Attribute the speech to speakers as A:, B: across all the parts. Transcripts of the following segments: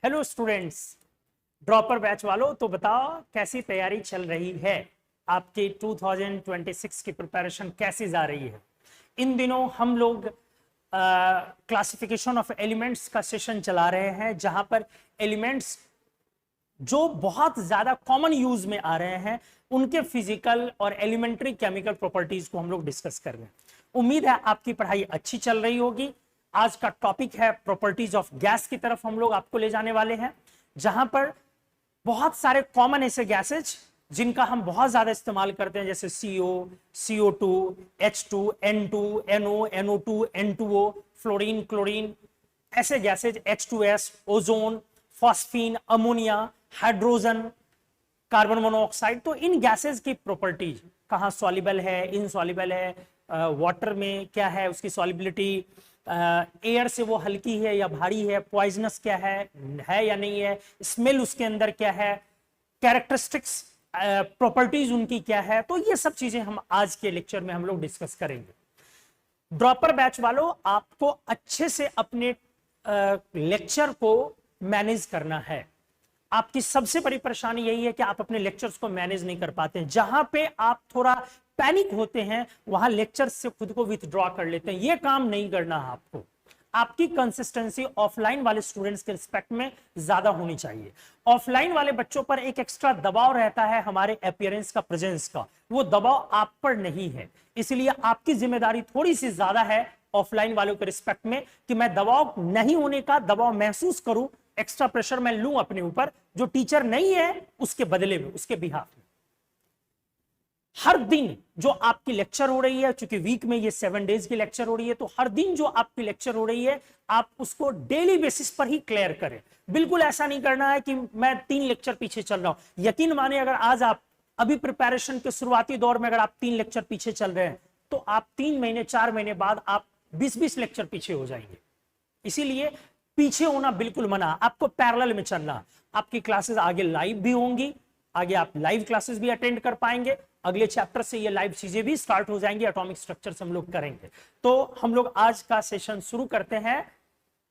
A: Hello students, dropper batch वालों, तो बताओ कैसी तैयारी चल रही है। आपकी 2026 की प्रिपरेशन कैसी जा रही है। इन दिनों हम लोग क्लासिफिकेशन ऑफ एलिमेंट्स का सेशन चला रहे हैं, जहां पर एलिमेंट्स जो बहुत ज्यादा कॉमन यूज में आ रहे हैं उनके फिजिकल और एलिमेंट्री केमिकल प्रॉपर्टीज को हम लोग डिस्कस कर रहे हैं। उम्मीद है आपकी पढ़ाई अच्छी चल रही होगी। आज का टॉपिक है प्रॉपर्टीज ऑफ गैस की तरफ हम लोग आपको ले जाने वाले हैं, जहां पर बहुत सारे कॉमन ऐसे गैसेज जिनका हम बहुत ज्यादा इस्तेमाल करते हैं, जैसे CO, CO2, H2, N2, NO, NO2, N2O, fluorine, chlorine, ऐसे gases, H2S, ozone, phosphine, ammonia, hydrogen, carbon monoxide. तो इन गैसेज की प्रॉपर्टीज कहाँ सॉल्युबल है, इनसॉल्युबल है, वाटर में क्या है उसकी सॉल्युबिलिटी, एयर से वो हल्की है या भारी है, पॉइजनस क्या है या नहीं है, स्मेल उसके अंदर क्या है, कैरेक्टरिस्टिक्स प्रॉपर्टीज उनकी क्या है। तो ये सब चीजें हम आज के लेक्चर में हम लोग डिस्कस करेंगे। ड्रॉपर बैच वालों, आपको अच्छे से अपने लेक्चर को मैनेज करना है। आपकी सबसे बड़ी परेशानी यही है कि आप अपने लेक्चर्स को मैनेज नहीं कर पाते हैं। जहां पे आप थोड़ा पैनिक होते हैं वहां लेक्चर्स से खुद को विथड्रॉ कर लेते हैं। यह काम नहीं करना है आपको। आपकी कंसिस्टेंसी ऑफलाइन वाले स्टूडेंट्स के रिस्पेक्ट में ज्यादा होनी चाहिए। ऑफलाइन वाले बच्चों पर एक एक्स्ट्रा दबाव रहता है हमारे अपीयरेंस का, प्रेजेंस का। वो दबाव आप पर नहीं है, इसलिए आपकी जिम्मेदारी थोड़ी सी ज्यादा है ऑफलाइन वालों के रिस्पेक्ट में कि मैं दबाव नहीं होने का दबाव महसूस करूं, एक्स्ट्रा प्रेशर मैं लूं अपने ऊपर, जो टीचर नहीं है उसके बदले में, उसके बिहाफ में। हर दिन जो आपकी लेक्चर हो रही है, क्योंकि वीक में ये 7 डेज की लेक्चर हो रही है, तो हर दिन जो आपकी लेक्चर हो रही है आप उसको डेली बेसिस पर ही क्लियर करें। बिल्कुल ऐसा नहीं करना है कि मैं 3 लेक्चर पीछे चल रहा हूं। यकीन माने, अगर आज आप अभी प्रिपरेशन के शुरुआती दौर में अगर आप 3 लेक्चर पीछे चल रहे हैं, तो आप 3 महीने 4 महीने बाद आप 20-20 लेक्चर पीछे हो जाएंगे। इसीलिए पीछे होना बिल्कुल मना, आपको पैरेलल में चलना। आपकी क्लासेस आगे लाइव भी होंगी, आगे आप लाइव क्लासेस भी अटेंड कर पाएंगे। अगले चैप्टर से ये लाइव चीजें भी स्टार्ट हो जाएंगी, एटॉमिक स्ट्रक्चर्स हम लोग करेंगे। तो हम लोग आज का सेशन शुरू करते हैं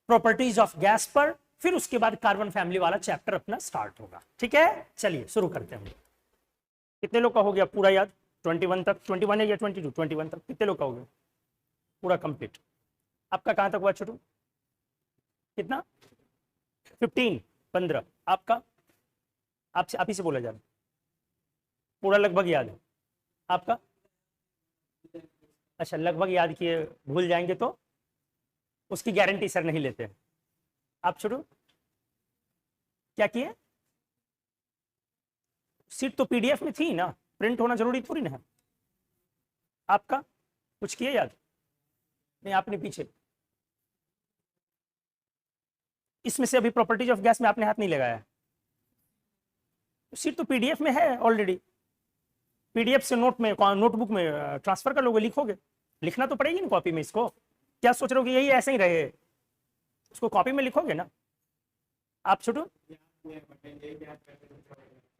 A: प्रॉपर्टीज ऑफ गैस पर, फिर उसके बाद कार्बन फैमिली वाला चैप्टर अपना स्टार्ट होगा। ठीक है, चलिए शुरू करते हैं। कितने लोग का हो गया पूरा याद? 21 तक, 21 है या 22? 21 तक कितने लोग का हो गया पूरा कंप्लीट? आपका कहां तक हुआ छोटू? कितना? 15? आपका? आपसे आप ही से बोला जा रहा, पूरा लगभग याद है आपका? अच्छा, लगभग याद किए, भूल जाएंगे तो उसकी गारंटी सर नहीं लेते हैं। आप शुरू क्या किए? सीट तो PDF में थी ना, प्रिंट होना जरूरी थोड़ी ना है। आपका कुछ किए याद? नहीं, आपने पीछे इसमें से अभी प्रॉपर्टीज ऑफ गैस में आपने हाथ नहीं लगाया। सीट तो PDF में है ऑलरेडी। PDF से नोटबुक में ट्रांसफर कर लोगे, लिखोगे। लिखना तो पड़ेगी ना कॉपी में। इसको क्या सोच रहे हो कि यही ऐसे ही रहे? उसको कॉपी में लिखोगे ना आप छोटू।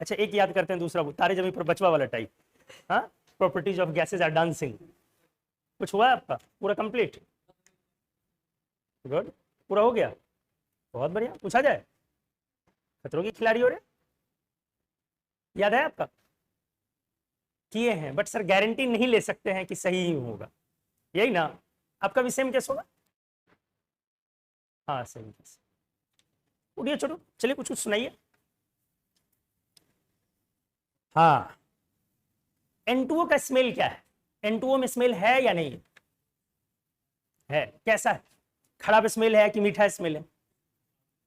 A: अच्छा, एक याद करते हैं, दूसरा तारे जमीन पर बचवा वाला टाइप। हाँ, properties of gases are dancing. कुछ हुआ आपका पूरा कंप्लीट? गुड, पूरा हो गया, बहुत बढ़िया। पूछा जाए, खतरों की खिलाड़ी हो रहे, याद है आपका? किए हैं, बट सर गारंटी नहीं ले सकते हैं कि सही ही होगा, यही ना? आपका भी सेम केस होगा? हाँ, सेम केस। उठिए छोटू, चलिए कुछ कुछ सुनाइए। हाँ, N2O का स्मेल क्या है? N2O में स्मेल है या नहीं है? कैसा है? खराब स्मेल है कि मीठा स्मेल है?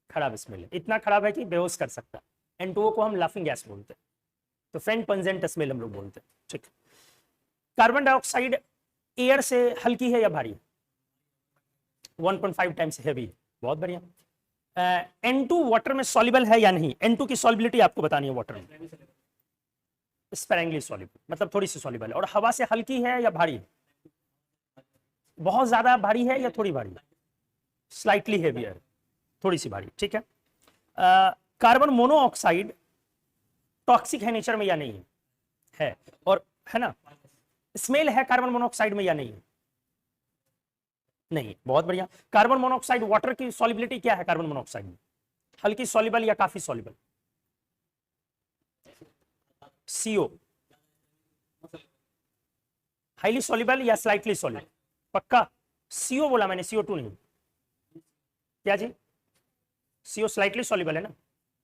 A: खराब स्मेल है, इतना खराब है कि बेहोश कर सकता है। N2O को हम लाफिंग गैस बोलते हैं, तो फ्रेंड पंजेंट स्मेल हम लोग बोलते हैं। ठीक। कार्बन डाइऑक्साइड एयर से हल्की है या भारी है? 1.5 टाइम्स हैवी है, बहुत बढ़िया। N2 वाटर में सॉल्युबल है या नहीं? N2 की सॉल्युबिलिटी आपको बतानी है वाटर में। स्पैरेंगली सॉल्युबल, मतलब थोड़ी सी सॉल्युबल है। और हवा से हल्की है या भारी है? बहुत ज्यादा भारी है या थोड़ी भारी? स्लाइटली हेवियर, थोड़ी सी भारी। ठीक है। कार्बन मोनोऑक्साइड टॉक्सिक है नेचर में या नहीं है? और है ना, स्मेल है कार्बन मोनोऑक्साइड में या नहीं? नहीं, बहुत बढ़िया। कार्बन मोनोऑक्साइड वाटर की सॉल्युबिलिटी क्या है कार्बन मोनोऑक्साइड में? हल्की सॉल्युबल या काफी सॉल्युबल? CO हाईली सॉल्युबल या स्लाइटली सॉल्युबल? पक्का? CO बोला मैंने, CO2 नहीं। क्या जी? CO स्लाइटली सॉल्युबल है ना,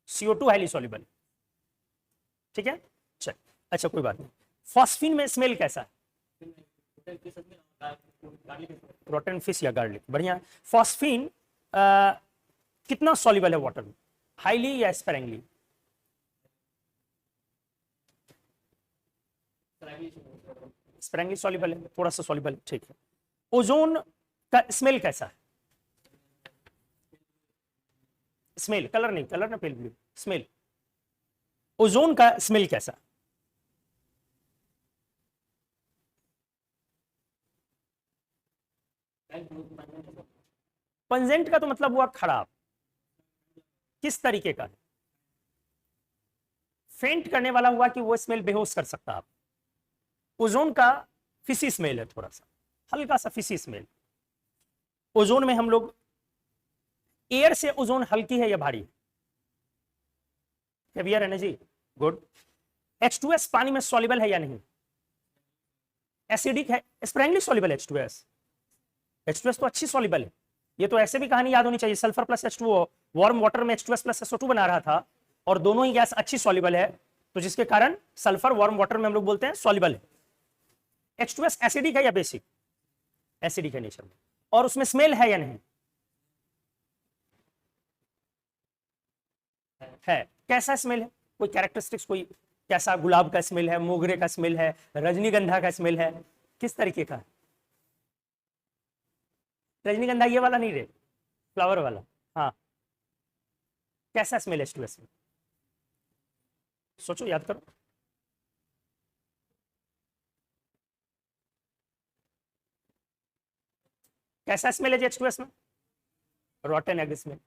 A: CO2 हाईली सॉल्युबल। ठीक है, चल अच्छा कोई बात नहीं। फॉस्फीन में स्मेल कैसा है? रोटन फिश या गार्लिक, बढ़िया। फॉस्फीन कितना सॉल्युबल है वाटर में, हाईली या स्पैरेंगली? स्पैरेंगली सॉल्युबल है, थोड़ा सा सॉल्युबल, ठीक है। ओजोन का स्मेल कैसा है? स्मेल, कलर नहीं, कलर ना पेल ब्लू, स्मेल। ओजोन का स्मेल कैसा? पंजेंट का तो मतलब हुआ खराब, किस तरीके का? फेंट करने वाला हुआ कि वो स्मेल बेहोश कर सकता आप। ओजोन का फिशी स्मेल है, थोड़ा सा हल्का सा फिशी स्मेल। ओजोन में हम लोग, एयर से ओजोन हल्की है या भारी? हेवियर है ना जी, गुड। H2S पानी में सॉल्युबल है या नहीं? एसिडिक है, स्प्रैंगली सॉल्युबल H2S। H2S तो अच्छी सॉल्युबल है, ये तो ऐसे भी कहानी याद होनी चाहिए। Sulphur plus H2O warm water में H2S प्लस SO2 बना रहा था, और दोनों ही गैस अच्छी सॉल्युबल है, तो जिसके कारण सल्फर वार्म वाटर में हम लोग बोलते हैं सॉल्युबल है। H2S एसिडिक है या बेसिक? एसिडिक है नेचर में। और उसमें स्मेल है या नहीं? है। कैसा स्मेल है, कोई कैरेक्टरिस्टिक्स, कोई कैसा? गुलाब का स्मेल है, मोगरे का स्मेल है, रजनीगंधा का स्मेल है, किस तरीके का? रजनीगंधा ये वाला नहीं रे, फ्लावर वाला। हाँ, कैसा स्मेल है H2S में? सोचो, याद करो। कैसा स्मेल है H2S में? रॉटन एग स्मेल।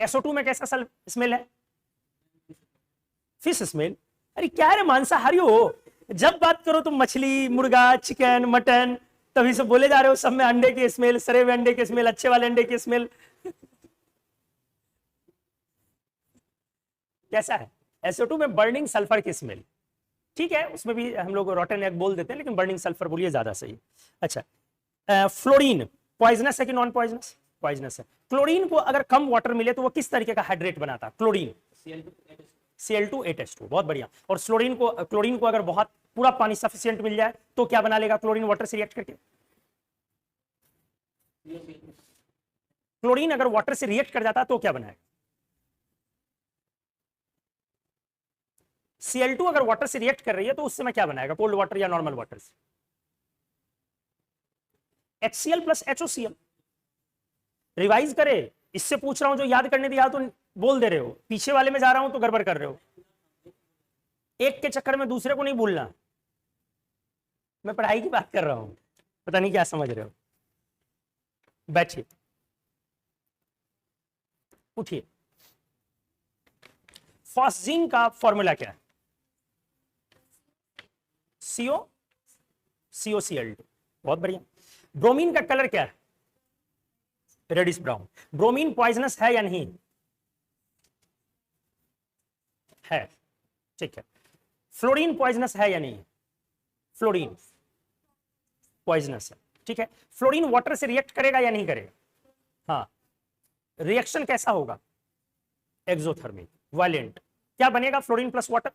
A: SO2 में कैसा स्मेल है? Fish smell. अरे क्या रे, मांसाहारी हो, जब बात करो तो मछली, मुर्गा, चिकन, मटन, तभी से बोले जा रहे हो सब में अंडे की स्मेल, सरे हुए अंडे की स्मेल, अच्छे वाले अंडे की स्मेल। कैसा है? SO2 में बर्निंग सल्फर की स्मेल। ठीक है, उसमें भी हम लोग रॉटन एग बोल देते हैं, लेकिन बर्निंग सल्फर बोलिए ज्यादा सही। अच्छा, फ्लोरीन पॉइजनस है कि नॉन पॉइजनस? पॉइजनस है। क्लोरीन को अगर कम वाटर मिले तो वो किस तरीके का हाइड्रेट बनाता? क्लोरीन Cl2 8H2, बहुत बढ़िया। और क्लोरीन को अगर बहुत पूरा पानी सफिशिएंट मिल जाए तो क्या बना लेगा क्लोरीन वाटर से रिएक्ट करके? क्लोरीन अगर वाटर से रिएक्ट कर जाता तो क्या बनाएगा? Cl2 अगर वाटर से रिएक्ट कर रही है तो उससे मैं क्या बनाएगा, कोल्ड वाटर या नॉर्मल वाटर से? HCl plus HOCl। रिवाइज करे, इससे पूछ रहा हूं, जो याद करने दिया तो बोल दे रहे हो, पीछे वाले में जा रहा हूं तो गड़बड़ कर रहे हो। एक के चक्कर में दूसरे को नहीं भूलना, मैं पढ़ाई की बात कर रहा हूं, पता नहीं क्या समझ रहे हो। बैठिए, उठिए। फॉस्जीन का फॉर्मूला क्या है? COCl2, बहुत बढ़िया। ब्रोमीन का कलर क्या है? Reddish brown. ब्रोमीन पॉइजनस है या नहीं? है, ठीक है। फ्लोरीन पॉइजनस है या नहीं? फ्लोरीन पॉइजनस है, ठीक है। फ्लोरीन वाटर से रिएक्ट करेगा या नहीं करेगा? हाँ। रिएक्शन कैसा होगा? Exothermic, violent. क्या बनेगा fluorine plus water?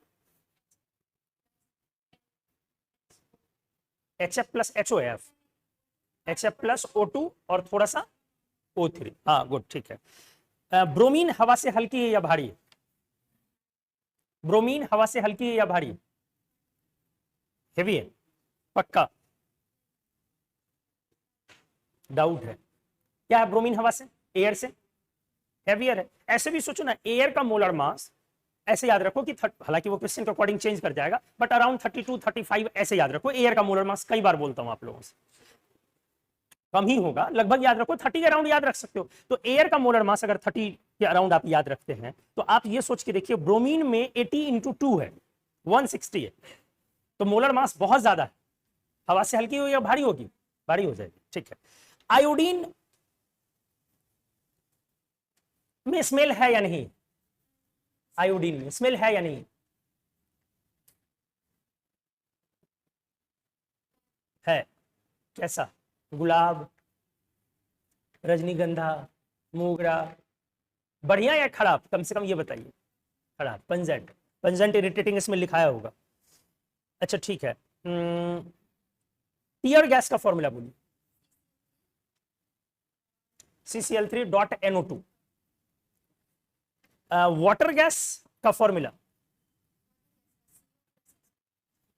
A: HF plus HOF, HF plus O2 और थोड़ा सा O3। हाँ, गुड, ठीक है। ब्रोमीन हवा से हल्की है या भारी है? ब्रोमीन हवा से हल्की है या भारी है? हेवी है, पक्का? डाउट है? क्या है ब्रोमीन हवा से, एयर से? हेवियर है। ऐसे भी सोचो ना, एयर का मोलर मास ऐसे याद रखो कि हालांकि वो क्वेश्चन के अकॉर्डिंग चेंज कर जाएगा, बट अराउंड 32 35 ऐसे याद रखो। एयर का मोलर मास कई बार बोलता हूं आप लोगों से, कम ही होगा, लगभग याद रखो, 30 के अराउंड याद रख सकते हो। तो एयर का मोलर मास अगर 30 के अराउंड आप याद रखते हैं तो आप ये सोच के देखिए, ब्रोमीन में 80 × 2 है, 160 है, तो मोलर मास बहुत ज्यादा है। हवा से हल्की हो या भारी होगी? भारी हो जाएगी, ठीक है। आयोडीन में स्मेल है या नहीं? आयोडीन में स्मेल है या नहीं? है। कैसा? गुलाब, रजनीगंधा, मोगरा, बढ़िया या खराब? कम से कम ये बताइए। खराब, पंजेंट। पंजेंट इरिटेटिंग इसमें लिखाया होगा। अच्छा ठीक है। टीयर गैस का फॉर्मूला बोलिए। CCl3.NO2। वाटर गैस का फॉर्मूला,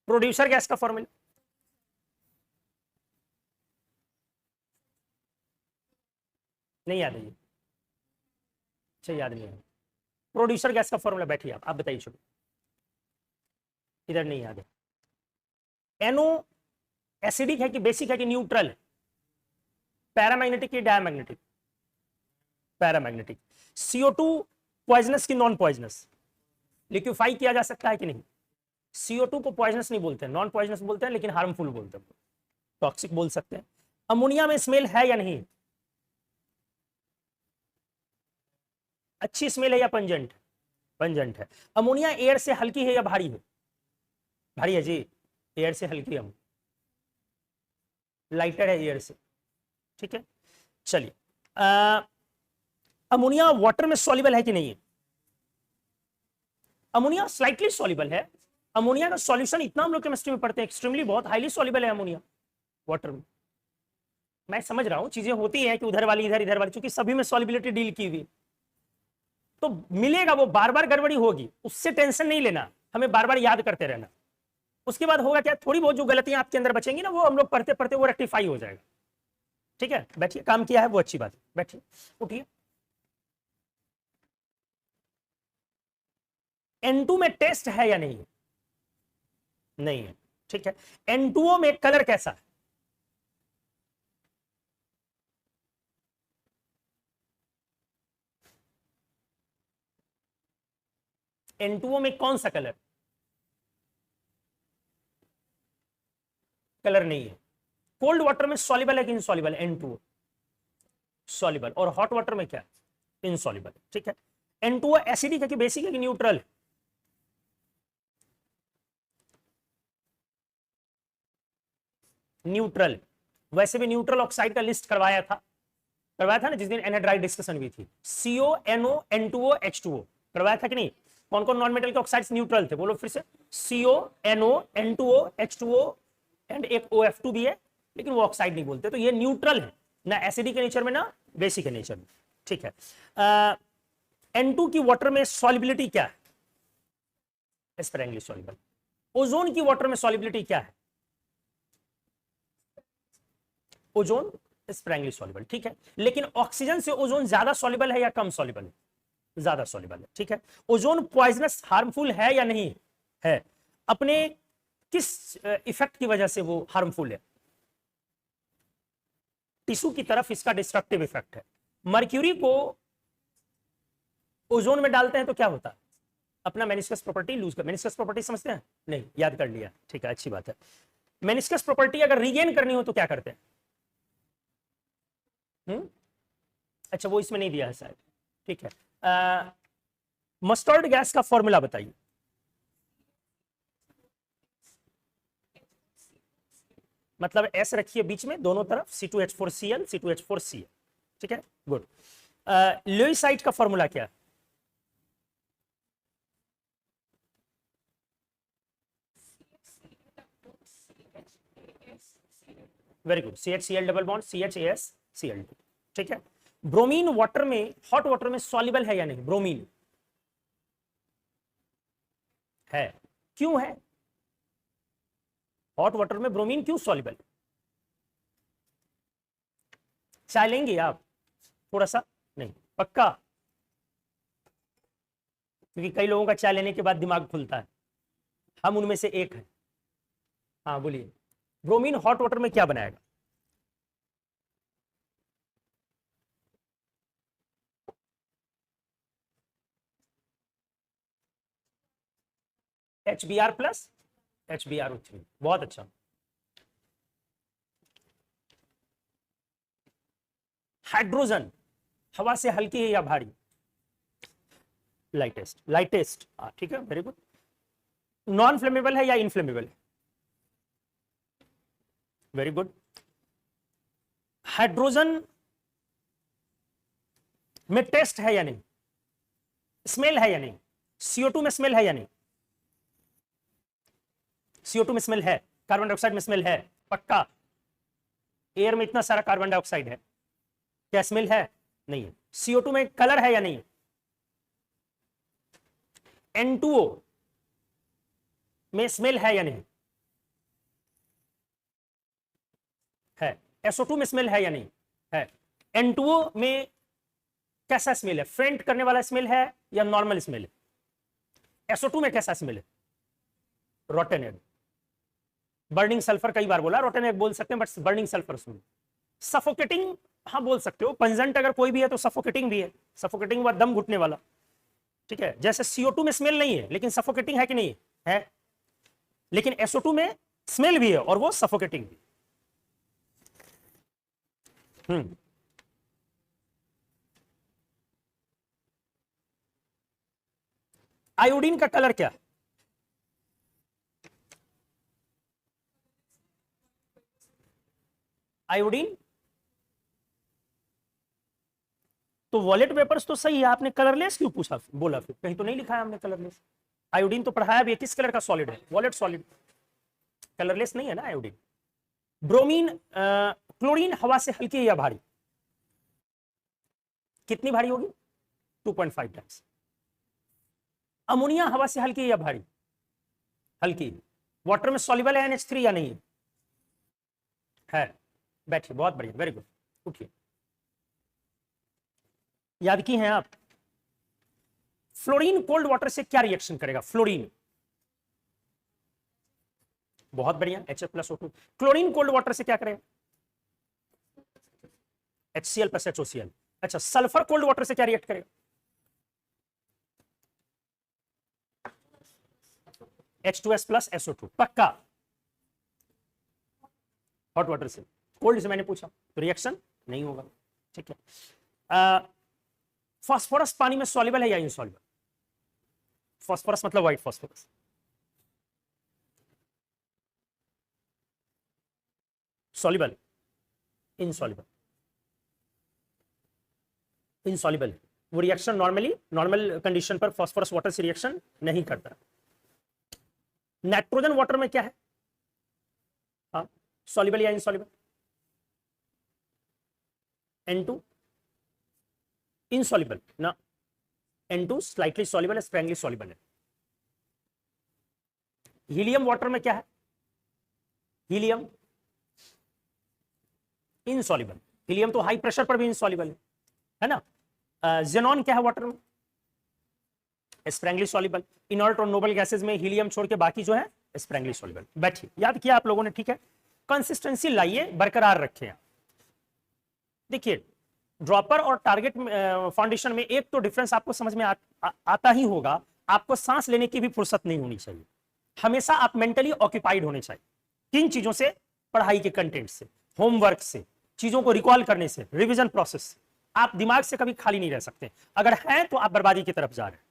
A: प्रोड्यूसर गैस का फॉर्मूला। नहीं याद है ये? अच्छा याद नहीं है। प्रोड्यूसर गैस का फॉर्मूला बैठिए आप बताइए। चलो, इधर नहीं याद है। एनो एसिडिक है कि बेसिक है कि न्यूट्रल है? पैरामैग्नेटिक की डायमैग्नेटिक? पैरामैग्नेटिक। CO2 पॉइजनस की नॉन पॉइजनस? लिक्विफाई किया जा सकता है कि नहीं? CO2 को पॉइजनस नहीं बोलते हैं, नॉन पॉइजनस बोलते हैं, लेकिन हार्मफुल बोलते हैं, टॉक्सिक बोल सकते हैं। अमोनिया में स्मेल है या नहीं? अच्छी स्मेल है या पंजेंट? पंजेंट है। अमोनिया एयर से हल्की है या भारी है? भारी है जी, एयर से हल्की है, लाइटर है एयर से। ठीक है, चलिए। अमोनिया वाटर में सॉल्युबल है कि नहीं है? अमोनिया स्लाइटली सॉल्युबल है। अमोनिया का सॉल्यूशन इतना हम लोग केमिस्ट्री में पढ़ते हैं, एक्सट्रीमली बहुत हाईली सॉल्युबल है अमोनिया वाटर में। मैं समझ रहा हूं चीजें होती हैं कि उधर वाली इधर, इधर वाली, क्योंकि सभी में सॉल्युबिलिटी डील की हुई, तो मिलेगा, वो बार बार गड़बड़ी होगी, उससे टेंशन नहीं लेना, हमें बार बार याद करते रहना। उसके बाद होगा क्या, थोड़ी बहुत जो गलतियां आपके अंदर बचेंगी ना, वो हम लोग पढ़ते पढ़ते वो रेक्टिफाई हो जाएगा। ठीक है, बैठिए, काम किया है वो अच्छी बात है, बैठिए, उठिए। N2 में टेस्ट है या नहीं? नहीं है। ठीक है। N2O में कलर कैसा है? N2O में कौन सा कलर? कलर नहीं है। कोल्ड वाटर में सॉल्युबल है कि इनसॉल्युबल? N2O soluble. और हॉट वाटर में क्या? इनसॉल्युबल। ठीक है। N2O एसिडिक है कि बेसिक है कि न्यूट्रल? न्यूट्रल। वैसे भी न्यूट्रल ऑक्साइड का लिस्ट करवाया था ना जिस दिन एनहाइड्राइड डिस्कशन हुई थी। CONO N2O H2O करवाया था कि नहीं? कौन कौन नॉन मेटल के ऑक्साइड्स न्यूट्रल थे, बोलो फिर से। CONO N2O H2O एंड एक OF2 भी है, लेकिन वो ऑक्साइड नहीं बोलते, तो ये न्यूट्रल है, ना एसिडिक के नेचर में ना बेसिक के नेचर में। ठीक है। N2 की वाटर में सॉल्युबिलिटी क्या है? Sparingly soluble. ओजोन की वाटर में सॉल्युबिलिटी क्या है? Ozone sparingly soluble. ठीक है, लेकिन ऑक्सीजन से ओजोन ज्यादा सॉल्युबल है या कम सॉल्युबल है? ज्यादा सॉल्युबल है। ठीक है। ओजोन पॉइजनस हार्मफुल है या नहीं है? अपने किस इफेक्ट की वजह से वो हार्मफुल है? टिश्यू की तरफ इसका डिस्ट्रक्टिव इफेक्ट है। मर्क्यूरी को ओजोन में डालते हैं तो क्या होता है? अपना मेनिस्कस प्रॉपर्टी लूज कर। मेनिस्कस प्रॉपर्टी समझते हैं? नहीं, याद कर लिया, ठीक है, अच्छी बात है। मेनिस्कस प्रॉपर्टी अगर रीगेन करनी हो तो क्या करते हैं? अच्छा, वो इसमें नहीं दिया है शायद। ठीक है। मस्टर्ड गैस का फॉर्मूला बताइए। मतलब एस रखिए बीच में दोनों तरफ, C2H4Cl C2H4Cl। ठीक है, गुड। ल्यूइसाइट का फॉर्मूला क्या है? Very good, CHCl double bond CHAsCl2। ठीक है। ब्रोमीन वाटर में, हॉट वाटर में सॉल्युबल है या नहीं? ब्रोमीन है। क्यों है? हॉट वाटर में ब्रोमीन क्यों सॉल्युबल? चाय लेंगे आप थोड़ा सा? नहीं, पक्का? क्योंकि कई लोगों का चाय लेने के बाद दिमाग खुलता है, हम उनमें से एक हैं। हाँ बोलिए। ब्रोमीन हॉट वाटर में क्या बनाएगा? HBr plus HbRO3। बहुत अच्छा। हाइड्रोजन हवा से हल्की है या भारी? लाइटेस्ट, लाइटेस्ट, ठीक है, वेरी गुड। नॉन फ्लेमेबल है या इनफ्लेमेबल है? Very good. हाइड्रोजन में टेस्ट है या नहीं, स्मेल है या नहीं? CO2 में स्मेल है या नहीं? CO2 में स्मेल है, कार्बन डाइऑक्साइड में स्मेल है, पक्का। एयर में इतना सारा कार्बन डाइऑक्साइड है, क्या स्मेल है? नहीं है। CO2 में कलर है या नहीं? N2O में स्मेल है या नहीं? है। SO2 में स्मेल है या नहीं? है। N2O में कैसा स्मेल है? फेंट करने वाला स्मेल है या नॉर्मल स्मेल है? SO2 में कैसा स्मेल है? रोटन एग, बर्निंग सल्फर, कई बार बोला, रोटन एग बोल सकते हैं, but burning sulphur soon. Suffocating, हाँ बोल सकते हो। पंजेंट अगर कोई भी है तो सफोकेटिंग भी है। सफोकेटिंग हुआ दम घुटने वाला, ठीक है। जैसे CO2 में स्मेल नहीं है लेकिन सफोकेटिंग है कि नहीं है? लेकिन SO2 में स्मेल भी है और वो सफोकेटिंग भी। आयोडीन का कलर क्या? आयोडीन तो वॉलेट पेपर्स तो सही है, आपने कलरलेस क्यों पूछा, बोला? फिर कहीं तो नहीं लिखा है हमने कलरलेस। आयोडीन तो पढ़ाया भी है, किस कलर का सॉलिड है? वॉलेट सॉलिड, कलरलेस नहीं है ना आयोडीन। ब्रोमीन, क्लोरीन हवा से हल्की है या भारी? कितनी भारी होगी? 2.5 टाइम्स। अमोनिया हवा से हल्की है या भारी? हल्की। वाटर में सॉल्युबल है NH3 या नहीं है? बैठिए, बहुत बढ़िया, वेरी गुड। उठिए, याद की हैं आप? फ्लोरीन कोल्ड वाटर से क्या रिएक्शन करेगा? फ्लोरीन, बहुत बढ़िया, HF+O2। क्लोरीन कोल्ड वाटर से क्या करेगा? HCl+HOCl। अच्छा, सल्फर कोल्ड वाटर से क्या रिएक्ट करेगा? H2S+SO2, पक्का। हॉट वाटर से, कोल्ड से मैंने पूछा तो रिएक्शन नहीं होगा, ठीक है। फास्फोरस पानी में सॉल्युबल है या इनसॉल्युबल? फास्फोरस मतलब white phosphorus, soluble, insoluble? Insoluble. वो रिएक्शन नॉर्मल कंडीशन पर फास्फोरस वाटर से रिएक्शन नहीं करता। नाइट्रोजन वाटर में क्या है? हाँ, सॉल्युबल या इनसॉल्युबल? N2 इनसॉल्युबल ना, N2 स्लाइटली सॉल्युबल है, स्ट्रांगली सॉल्युबल है। हीलियम वाटर में क्या है? Helium insoluble. हीलियम तो हाई प्रेशर पर भी इनसॉल्युबल है ना। जेनॉन क्या है वाटर में? Sparingly soluble. इनर्ट और नोबल गैसेस में हीलियम छोड़ के बाकी जो है स्प्रैंगली सॉल्युबल। बैठिए, याद किया आप लोगों ने, ठीक है। कंसिस्टेंसी लाइए, बरकरार रखें। देखिए, ड्रॉपर और टारगेट फाउंडेशन में एक तो डिफरेंस आपको समझ में आता ही होगा, आपको सांस लेने की भी फुर्सत नहीं होनी चाहिए। हमेशा आप मेंटली ऑक्यूपाइड होने चाहिए। किन चीजों से? पढ़ाई के कंटेंट से, होमवर्क से, चीजों को रिकॉल करने से, रिवीजन प्रोसेस से। आप दिमाग से कभी खाली नहीं रह सकते। अगर हैं तो आप बर्बादी की तरफ जा रहे हैं।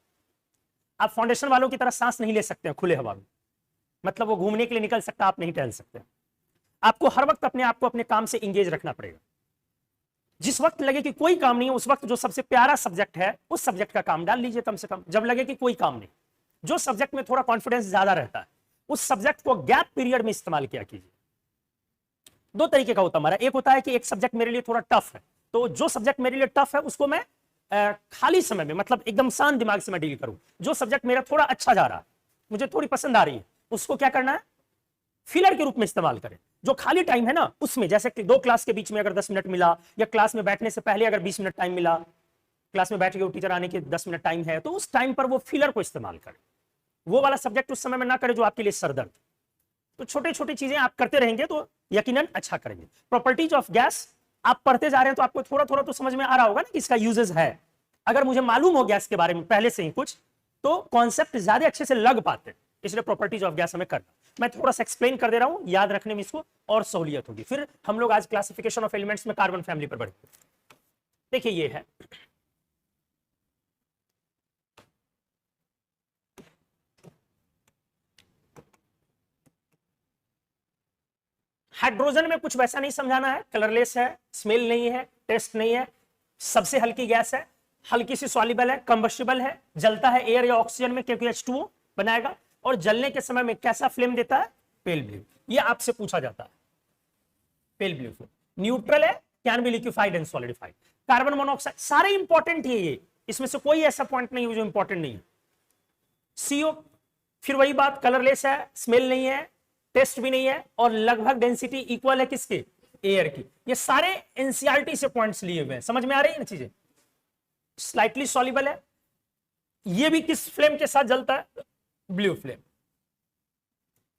A: आप फाउंडेशन वालों की तरह सांस नहीं ले सकते हैं खुले हवा में, मतलब वो घूमने के लिए निकल सकता, आप नहीं टहल सकते। आपको हर वक्त अपने आप को अपने काम से इंगेज रखना पड़ेगा। जिस वक्त लगे कि कोई काम नहीं है, उस वक्त जो सबसे प्यारा सब्जेक्ट है उस सब्जेक्ट का काम डाल लीजिए कम से कम। जब लगे कि कोई काम नहीं, जो सब्जेक्ट में थोड़ा कॉन्फिडेंस ज्यादा रहता है, उस सब्जेक्ट को गैप पीरियड में इस्तेमाल किया कीजिए। दो तरीके का होता है हमारा। एक होता है कि एक सब्जेक्ट मेरे लिए थोड़ा टफ है, तो जो सब्जेक्ट मेरे लिए टफ है उसको मैं खाली समय में, मतलब एकदम शांत दिमाग से मैं डील करूं। जो सब्जेक्ट मेरा थोड़ा अच्छा जा रहा है, मुझे थोड़ी पसंद आ रही है, उसको क्या करना है? फिलर के रूप में इस्तेमाल करें। जो खाली टाइम है ना, उसमें जैसे कि दो क्लास के बीच में अगर 10 मिनट मिला, या क्लास में बैठने से पहले अगर 20 मिनट टाइम मिला, क्लास में बैठ के टीचर आने के 10 मिनट टाइम है, तो उस टाइम पर वो फिलर को इस्तेमाल करें। वो वाला सब्जेक्ट उस समय में ना करें जो आपके लिए सरदर्द। तो छोटी छोटी चीजें आप करते रहेंगे तो यकीनन अच्छा करेंगे। प्रॉपर्टीज ऑफ गैस आप पढ़ते जा रहे हैं तो आपको थोड़ा थोड़ा तो समझ में आ रहा होगा ना कि इसका यूजेस है। अगर मुझे मालूम हो गैस के बारे में पहले से ही कुछ, तो कॉन्सेप्ट ज्यादा अच्छे से लग पाते हैं। इसलिए प्रॉपर्टीज ऑफ गैस हमें करना। मैं थोड़ा सा एक्सप्लेन कर दे रहा हूं, याद रखने में इसको और सहूलियत होगी। फिर हम लोग आज क्लासिफिकेशन ऑफ एलिमेंट्स में कार्बन फैमिली पर बढ़ेंगे। देखिए, ये है हाइड्रोजन में कुछ वैसा नहीं समझाना है, कलरलेस है, स्मेल नहीं है, टेस्ट नहीं है, सबसे हल्की गैस है, हल्की सी सॉल्युबल है, कंबस्टिबल है, जलता है एयर या ऑक्सीजन में क्योंकि H2O बनाएगा, और जलने के समय में कैसा फ्लेम देता है, पेल ब्लू। ये आपसे पूछा जाता है, पेल ब्लू फ्लेम। न्यूट्रल है, can be liquefied and solidified. Carbon monoxide, सारे इंपॉर्टेंट है ये, इसमें से कोई ऐसा पॉइंट नहीं है जो इंपॉर्टेंट नहीं है। CO, फिर वही बात, कलरलेस है, स्मेल नहीं है, टेस्ट भी नहीं है, और लगभग डेंसिटी इक्वल है किसके, एयर की। ये सारे एनसीईआरटी से पॉइंट्स लिए हुए हैं, समझ में आ रही है ना चीजें। स्लाइटली सॉल्युबल है, ये भी किस फ्लेम के साथ जलता है, ब्लू फ्लेम।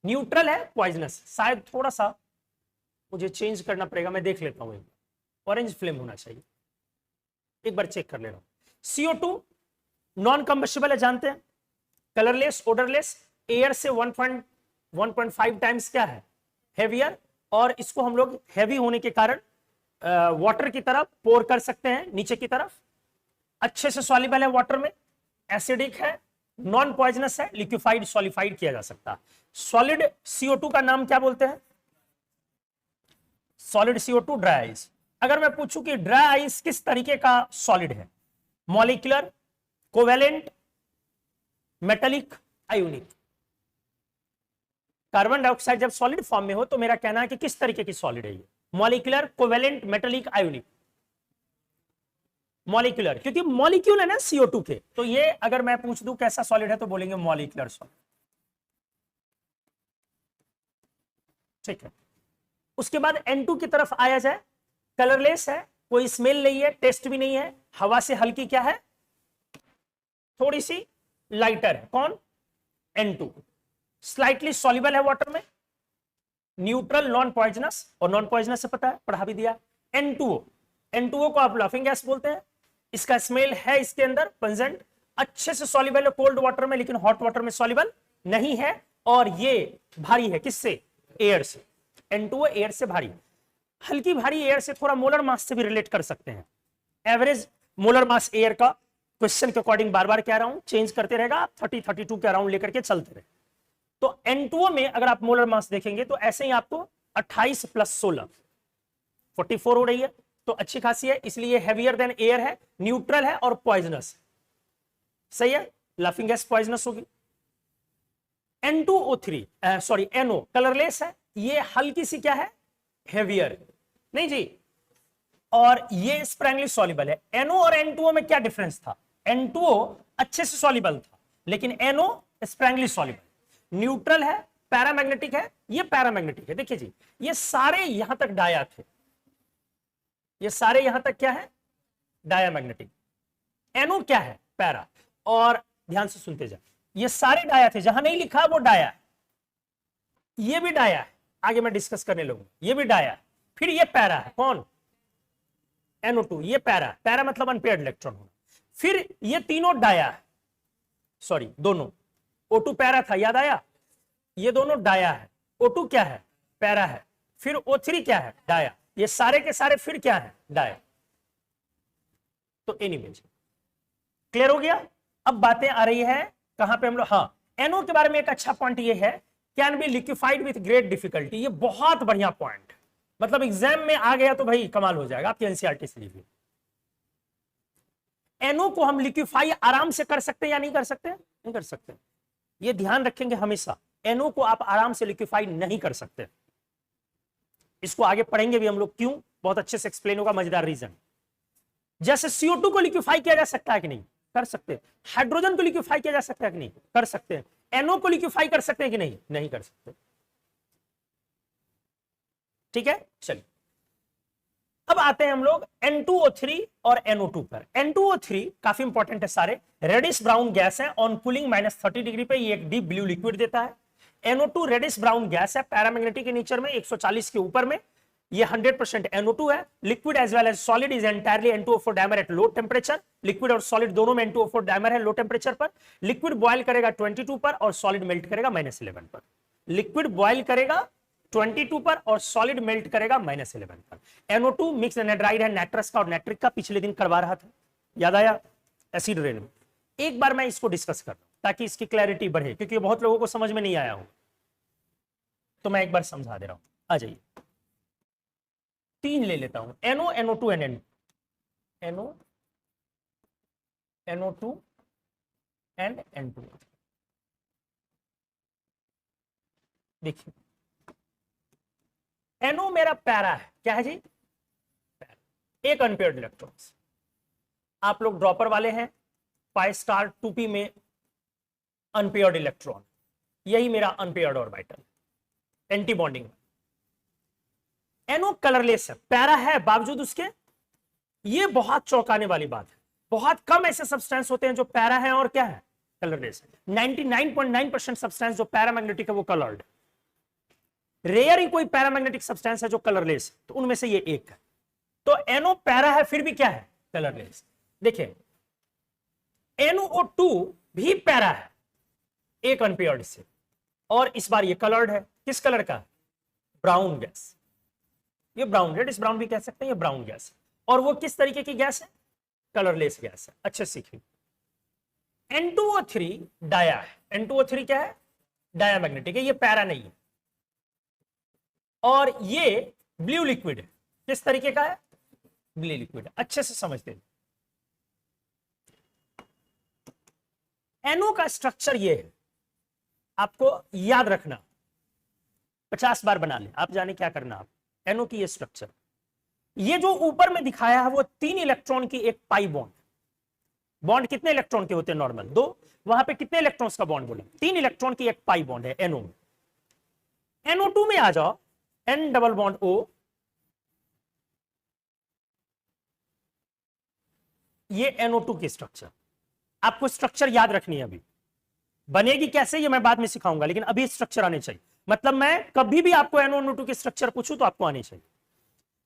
A: न्यूट्रल है, पॉइजनस, शायद थोड़ा सा मुझे चेंज करना पड़ेगा, मैं देख लेता हूं, ऑरेंज फ्लेम होना चाहिए, एक बार चेक कर ले रहा हूं। CO2 नॉन कंबस्टिबल है, जानते हैं, कलरलेस, ओडरलेस, एयर से 1.5 टाइम्स क्या है, हेवियर, और इसको हम लोग हैवी होने के कारण वाटर की तरफ पोर कर सकते हैं, नीचे की तरफ, अच्छे से सॉल्युबल है वाटर में, एसिडिक है, नॉन पॉइजनस है, लिक्विफाइड सॉलिफाइड किया जा सकता है। सॉलिड CO2 का नाम क्या बोलते हैं, सॉलिड CO2 ड्राई आइस। अगर मैं पूछूं कि ड्राई आइस किस तरीके का सॉलिड है, molecular, covalent, metallic, ionic. Carbon dioxide जब सॉलिड फॉर्म में हो तो मेरा कहना है कि किस तरीके की सॉलिड है ये, molecular, covalent, metallic, ionic. Molecular, क्योंकि मॉलिक्यूल है ना CO2 के, तो ये अगर मैं पूछ दूं कैसा सॉलिड है तो बोलेंगे मॉलिक्यूलर सॉलिड, ठीक है। उसके बाद N2 की तरफ आया जाए, कलरलेस है, कोई स्मेल नहीं है, टेस्ट भी नहीं है, हवा से हल्की क्या है, थोड़ी सी लाइटर है, कौन, N2। स्लाइटली सॉल्युबल है वाटर में, न्यूट्रल, नॉन पॉइजनस, और नॉन पॉइजनस से पता है, पढ़ा भी दिया। N2O को आप लाफिंग गैस बोलते हैं, इसका स्मेल है इसके अंदर पंजेंट, अच्छे से सॉल्युबल है कोल्ड वाटर में, लेकिन हॉट वाटर में सॉल्युबल नहीं है, और ये भारी है किससे, एयर से। N2O एयर से भारी, हल्की भारी एयर से, थोड़ा मोलर मास से भी रिलेट कर सकते हैं। एवरेज मोलर मास एयर का क्वेश्चन के अकॉर्डिंग बार बार कह रहा हूं, चेंज करते रहेगा, 30-32 के अराउंड लेकर के चलते रहे। तो N2O में अगर आप मोलर मास देखेंगे तो ऐसे ही आपको 28 + 16 44 हो रही है, तो अच्छी खासी है, इसलिए हेवियर देन एयर है, न्यूट्रल है और पॉइजनस, सही है, लाफिंग गैस पॉइजनस होगी। N2O3 सॉरी NO कलरलेस है, ये हल्की सी क्या है, हेवियर नहीं जी, और ये स्प्रैंगली सॉल्युबल है। NO और N2O में क्या डिफरेंस था, N2O अच्छे से सॉल्युबल था, लेकिन NO स्प्रैंगली सॉल्युबल। न्यूट्रल है, पैरामैग्नेटिक है, ये पैरामैग्नेटिक है। देखिए जी, ये सारे यहां तक डाया थे, ये सारे यहां तक क्या है, डायामैग्नेटिक। NO क्या है, पैरा। और ध्यान से सुनते जाए, ये सारे डाया थे, जहां नहीं लिखा वो डाया है, ये भी डाया है, आगे मैं डिस्कस करने लगूंगा, ये भी डाया है, फिर ये पैरा है, कौन, NO2, ये पैरा, पैरा मतलब अनपेयर्ड इलेक्ट्रॉन होना, फिर ये तीनों डाया है, सॉरी दोनों, O2 पैरा था, याद आया, ये दोनों डाया है, O2 क्या है, पैरा है, फिर O3 क्या है, डाया, ये सारे के सारे फिर क्या है, डाया। तो एनीवेज क्लियर हो गया। अब बातें आ रही है कहां पे हम लोग, हाँ, NO के बारे में एक अच्छा पॉइंट ये है, can be liquefied with great difficulty, ये बहुत बढ़िया पॉइंट, मतलब एग्जाम में आ गया तो भाई कमाल हो जाएगा, आपकी एनसीईआरटी से लीजिए। NO को हम लिक्विफाई आराम से कर सकते हैं या नहीं कर सकते, नहीं कर सकते, ये ध्यान रखेंगे हमेशा, NO को आप आराम से लिक्विफाई नहीं कर सकते, इसको आगे पढ़ेंगे भी हम लोग, क्यों, बहुत अच्छे से एक्सप्लेन होगा, मजेदार रीजन। जैसे CO2 को लिक्विफाई किया जा सकता है कि नहीं, कर सकते हैं। हाइड्रोजन को लिक्विफाई किया जा सकता है कि नहीं, कर सकते हैं। NO को लिक्विफाई कर सकते हैं कि नहीं, नहीं कर सकते, ठीक है। चलिए अब आते हैं हम लोग N2O3 और NO2 पर। N2O3 काफी इंपॉर्टेंट है सारे, रेडिश ब्राउन गैस है, ऑन कूलिंग -30 डिग्री पे ये एक डीप ब्लू लिक्विड देता है। NO2 रेडिश ब्राउन गैस है, पैरामैग्नेटिक नेचर में, 140 के ऊपर में, ये 100% NO2 है। Liquid as well as solid is entirely N2O4 dimer at low temperature, liquid और सॉलिड दोनों में N2O4 डायमर है लो टेम्परेचर पर। लिक्विड बॉयल करेगा 22 पर और सॉलिड मेल्ट करेगा -11 पर। लिक्विड बॉयल करेगा 22 पर और सॉलिड मेल्ट करेगा -11 पर। NO2 मिक्स एनाइड्राइड है नाइट्रस का और नाइट्रिक का, पिछले दिन करवा रहा था, याद आया, एसिड रेन में। एक बार मैं इसको डिस्कस कर रहा हूं ताकि इसकी क्लैरिटी बढ़े, क्योंकि बहुत लोगों को समझ में नहीं आया हो, तो मैं एक बार समझा दे रहा हूं, आ जाइए। 3 ले लेता हूं, NO, NO2 and NO, NO2 and N2। देखिए NO मेरा पैरा है, क्या है जी? एक अनपेयर्ड इलेक्ट्रॉन्स। आप लोग ड्रॉपर वाले हैं, पाई स्टार 2p में अनपेयर्ड इलेक्ट्रॉन, यही मेरा unpaired orbital, anti bonding. NO colourless है, पैरा है बावजूद उसके। ये बहुत चौंकाने वाली बात है, बहुत कम ऐसे सब्सटेंस होते हैं जो पैरा है और क्या है, कलरलेस है। 99.9% सब्सटेंस जो पैरामैग्नेटिक है वो कलर्ड है। रेयर ही कोई पैरामैग्नेटिक सब्सटेंस है जो कलरलेस है, तो उनमें से ये एक है। तो NO पैरा है फिर भी क्या है, कलरलेस। देखिए NO2 भी पैरा है एक अनपेयर्ड से, और इस बार ये कलर्ड है। किस कलर का? Brown gas. ये ब्राउन, रेड इस ब्राउन भी कह सकते हैं, ये ब्राउन गैस है। और वो किस तरीके की गैस है? कलरलेस गैस है। अच्छे सीखिए। N2O3 डाया है। N2O3 क्या है? डायामैग्नेटिक है, ये पैरा नहीं है। और ये ब्लू लिक्विड है। किस तरीके का है? ब्लू लिक्विड है। अच्छे से समझते हैं। NO का स्ट्रक्चर ये है, आपको याद रखना, 50 बार बना ले, आप जाने क्या करना। आप NO की ये स्ट्रक्चर, ये जो ऊपर में दिखाया है वो 3 इलेक्ट्रॉन की एक पाई बॉन्ड। बॉन्ड कितने इलेक्ट्रॉन के होते हैं? नॉर्मल 2। वहां पे कितने इलेक्ट्रॉन्स का बॉन्ड बोला? 3 इलेक्ट्रॉन की एक पाई बॉन्ड है NO में। NO2 में आ जाओ, N डबल बॉन्ड O, ये NO2 की स्ट्रक्चर। आपको स्ट्रक्चर याद रखनी है। अभी बनेगी कैसे ये मैं बाद में सिखाऊंगा, लेकिन अभी स्ट्रक्चर आने चाहिए। मतलब मैं कभी भी आपको NO2 की स्ट्रक्चर पूछूं तो आपको आनी चाहिए।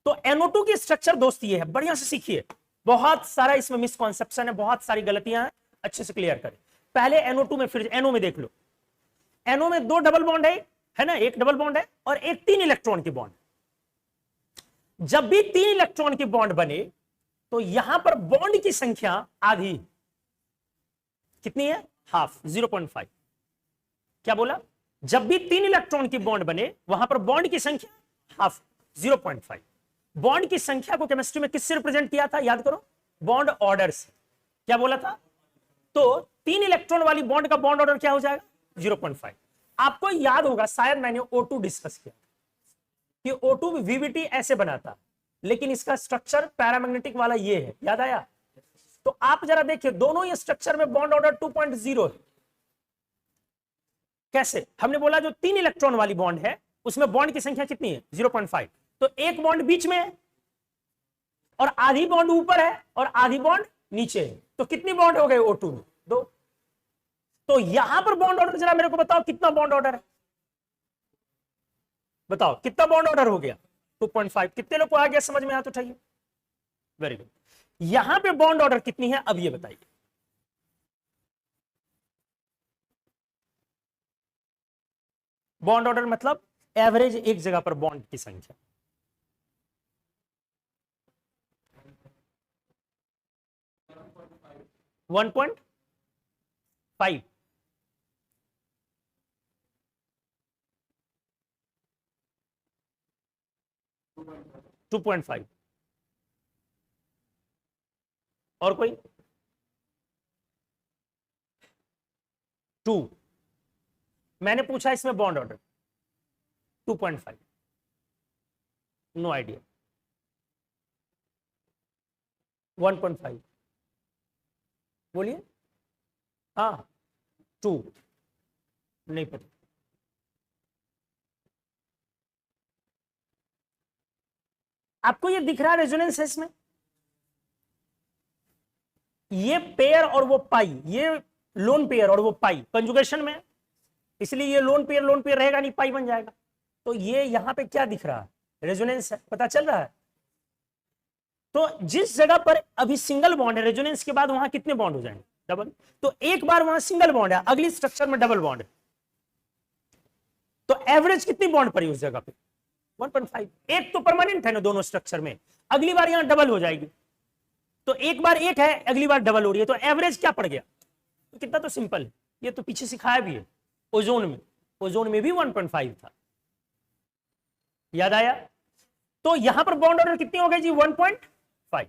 A: तो NO2 की स्ट्रक्चर दोस्त ये है, बढ़िया से सीखिए। बहुत सारा इसमें मिसकॉन्सेप्शन है, बहुत सारी गलतियां हैं, अच्छे से क्लियर करें। पहले NO2 में, फिर NO में देख लो। NO में 2 डबल बॉन्ड है ना, एक डबल बॉन्ड है और एक 3 इलेक्ट्रॉन की बॉन्ड। जब भी 3 इलेक्ट्रॉन की बॉन्ड बने तो यहां पर बॉन्ड की संख्या आधी। कितनी है? हाफ, 0.5। क्या बोला? जब भी 3 इलेक्ट्रॉन की बॉन्ड बने वहां पर बॉन्ड की संख्या हाफ, 0.5। बॉन्ड की संख्या को केमिस्ट्री में किससे रिप्रेजेंट किया था? याद करो, बॉन्ड ऑर्डर से। क्या बोला था? तो 3 इलेक्ट्रॉन वाली बॉन्ड का बॉन्ड ऑर्डर क्या हो जाएगा? 0.5। आपको याद होगा, शायद मैंने O2 डिस्कस किया कि O2 VBT ऐसे बनाता, लेकिन इसका स्ट्रक्चर पैरामैग्नेटिक वाला ये है। याद आया? तो आप जरा देखिए, दोनों ये स्ट्रक्चर में बॉन्ड ऑर्डर 2.0 है। कैसे? हमने बोला जो 3 इलेक्ट्रॉन वाली बॉन्ड है उसमें बॉन्ड की संख्या कितनी है? 0.5। तो एक बॉन्ड बीच में है और आधी बॉन्ड ऊपर है और आधी बॉन्ड नीचे है। तो कितनी बॉन्ड हो गए O2 में? 2। तो यहां पर बॉन्ड ऑर्डर जरा मेरे को बताओ, कितना बॉन्ड ऑर्डर है? बताओ कितना बॉन्ड ऑर्डर हो गया? 2.5। कितने लोग को आ गया समझ में? हाथ उठाइए। Very good. यहां पे बॉन्ड ऑर्डर कितनी है अब ये बताइए। बॉन्ड ऑर्डर मतलब एवरेज एक जगह पर बॉन्ड की संख्या। One point 5। टू 2.5। और कोई? 2। मैंने पूछा इसमें बॉन्ड ऑर्डर 2.5। No idea. 1.5 बोलिए। हाँ 2 नहीं पता। आपको ये दिख रहा है रेजोनेंस है इसमें? ये पेयर और वो पाई, ये लोन पेयर और वो पाई कंजुगेशन में, इसलिए ये लोन पेयर रहेगा नहीं, पाई बन जाएगा। तो ये यहां पे क्या दिख रहा है? रेजोनेंस है। पता चल रहा है? तो जिस जगह पर अभी सिंगल बॉन्ड है, रेजोनेंस के बाद वहां कितने बॉन्ड हो जाएंगे? डबल। तो एक बार वहां सिंगल बॉन्ड है, अगली स्ट्रक्चर में डबल बॉन्ड है, तो एवरेज कितनी बॉन्ड पड़ी उस जगह पे? 1.5। एक तो परमानेंट है ना दोनों स्ट्रक्चर में, अगली बार यहां डबल हो जाएगी। तो एक बार एक है, अगली बार डबल हो रही है, तो एवरेज क्या पड़ गया? तो कितना तो सिंपल है, ये तो पीछे सिखाया भी है। ओजोन में भी 1.5 था। याद आया? तो यहां पर बॉन्ड ऑर्डर कितनी हो गई जी 1.5।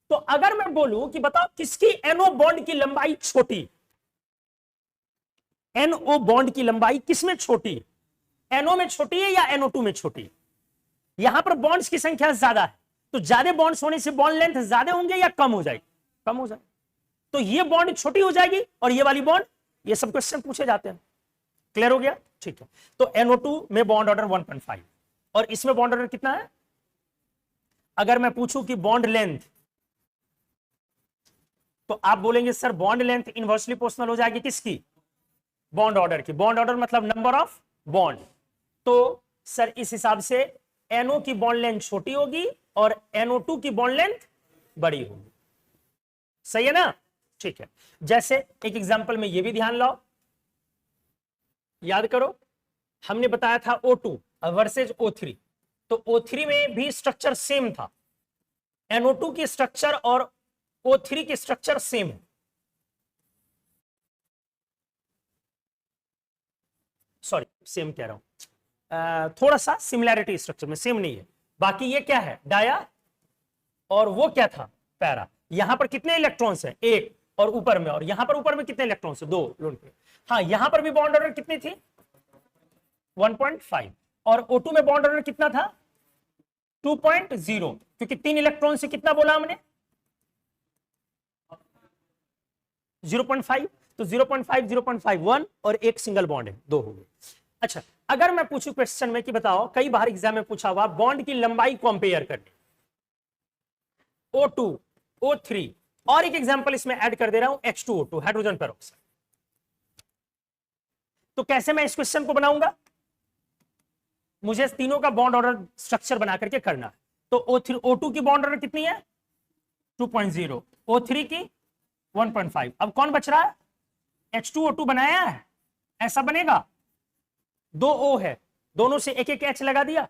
A: तो अगर मैं बोलूं कि बताओ किसकी एनओ बॉन्ड की लंबाई छोटी, एनओ बॉन्ड की लंबाई किसमें छोटी, एनओ में छोटी है या NO2 में छोटी? यहां पर बॉन्ड्स की संख्या ज्यादा है, तो ज्यादा बॉन्ड्स होने से बॉन्ड लेंथ ज्यादा होंगे या कम हो जाएगी? कम हो जाएगी। तो ये बॉन्ड छोटी हो जाएगी और ये वाली बॉन्ड, ये सब क्वेश्चन पूछे जाते हैं। क्लियर हो गया? ठीक है। तो NO2 में बॉन्ड ऑर्डर 1.5 और इसमें बॉन्ड ऑर्डर कितना है? अगर मैं पूछूं कि बॉन्ड लेंथ, तो आप बोलेंगे sir bond length inversely proportional हो जाएगी किसकी? बॉन्ड ऑर्डर की। बॉन्ड ऑर्डर मतलब नंबर ऑफ बॉन्ड। तो सर इस हिसाब से NO की बॉन्ड लेंथ छोटी होगी और NO2 की बॉन्ड लेंथ बड़ी होगी। सही है ना? ठीक है। जैसे एक एग्जांपल में ये भी ध्यान लाओ, याद करो, हमने बताया था O2 वर्सेज O3, तो O3 में भी स्ट्रक्चर सेम था, NO2 की स्ट्रक्चर और O3 की स्ट्रक्चर सेम है। सॉरी, सेम कह रहा हूं, थोड़ा सा सिमिलैरिटी स्ट्रक्चर में, सेम नहीं है। बाकी ये क्या है? डाया, और वो क्या था? पैरा। यहां पर कितने इलेक्ट्रॉन्स हैं? एक, और ऊपर में, और यहां पर ऊपर में कितने इलेक्ट्रॉन्स हैं? दो लोन पे। हाँ, यहां पर भी बॉन्ड ऑर्डर कितनी थी? 1.5। और O2 में बॉन्ड ऑर्डर कितना था? 2.0, क्योंकि 3 इलेक्ट्रॉन से कितना बोला हमने? 0.5, तो 0.5 0.5 1 और एक सिंगल बॉन्ड है, दो हो गए। अच्छा, अगर मैं पूछूं क्वेश्चन में कि बताओ, कई बार एग्जाम में पूछा हुआ बॉन्ड की लंबाई कंपेयर करनी, O2 O3, और एक एग्जांपल इसमें ऐड कर दे रहा हूं H2O2 हाइड्रोजन पेरोक्साइड। तो कैसे मैं इस क्वेश्चन को बनाऊंगा? मुझे तीनों का बॉन्ड ऑर्डर स्ट्रक्चर बना करके करना है। तो O2 की बॉन्ड ऑर्डर कितनी है? 2.0, O3 की 1.5। अब कौन बच रहा है? H2O2 बनाया है, ऐसा बनेगा। दो O है, दोनों से एक एक H लगा दिया,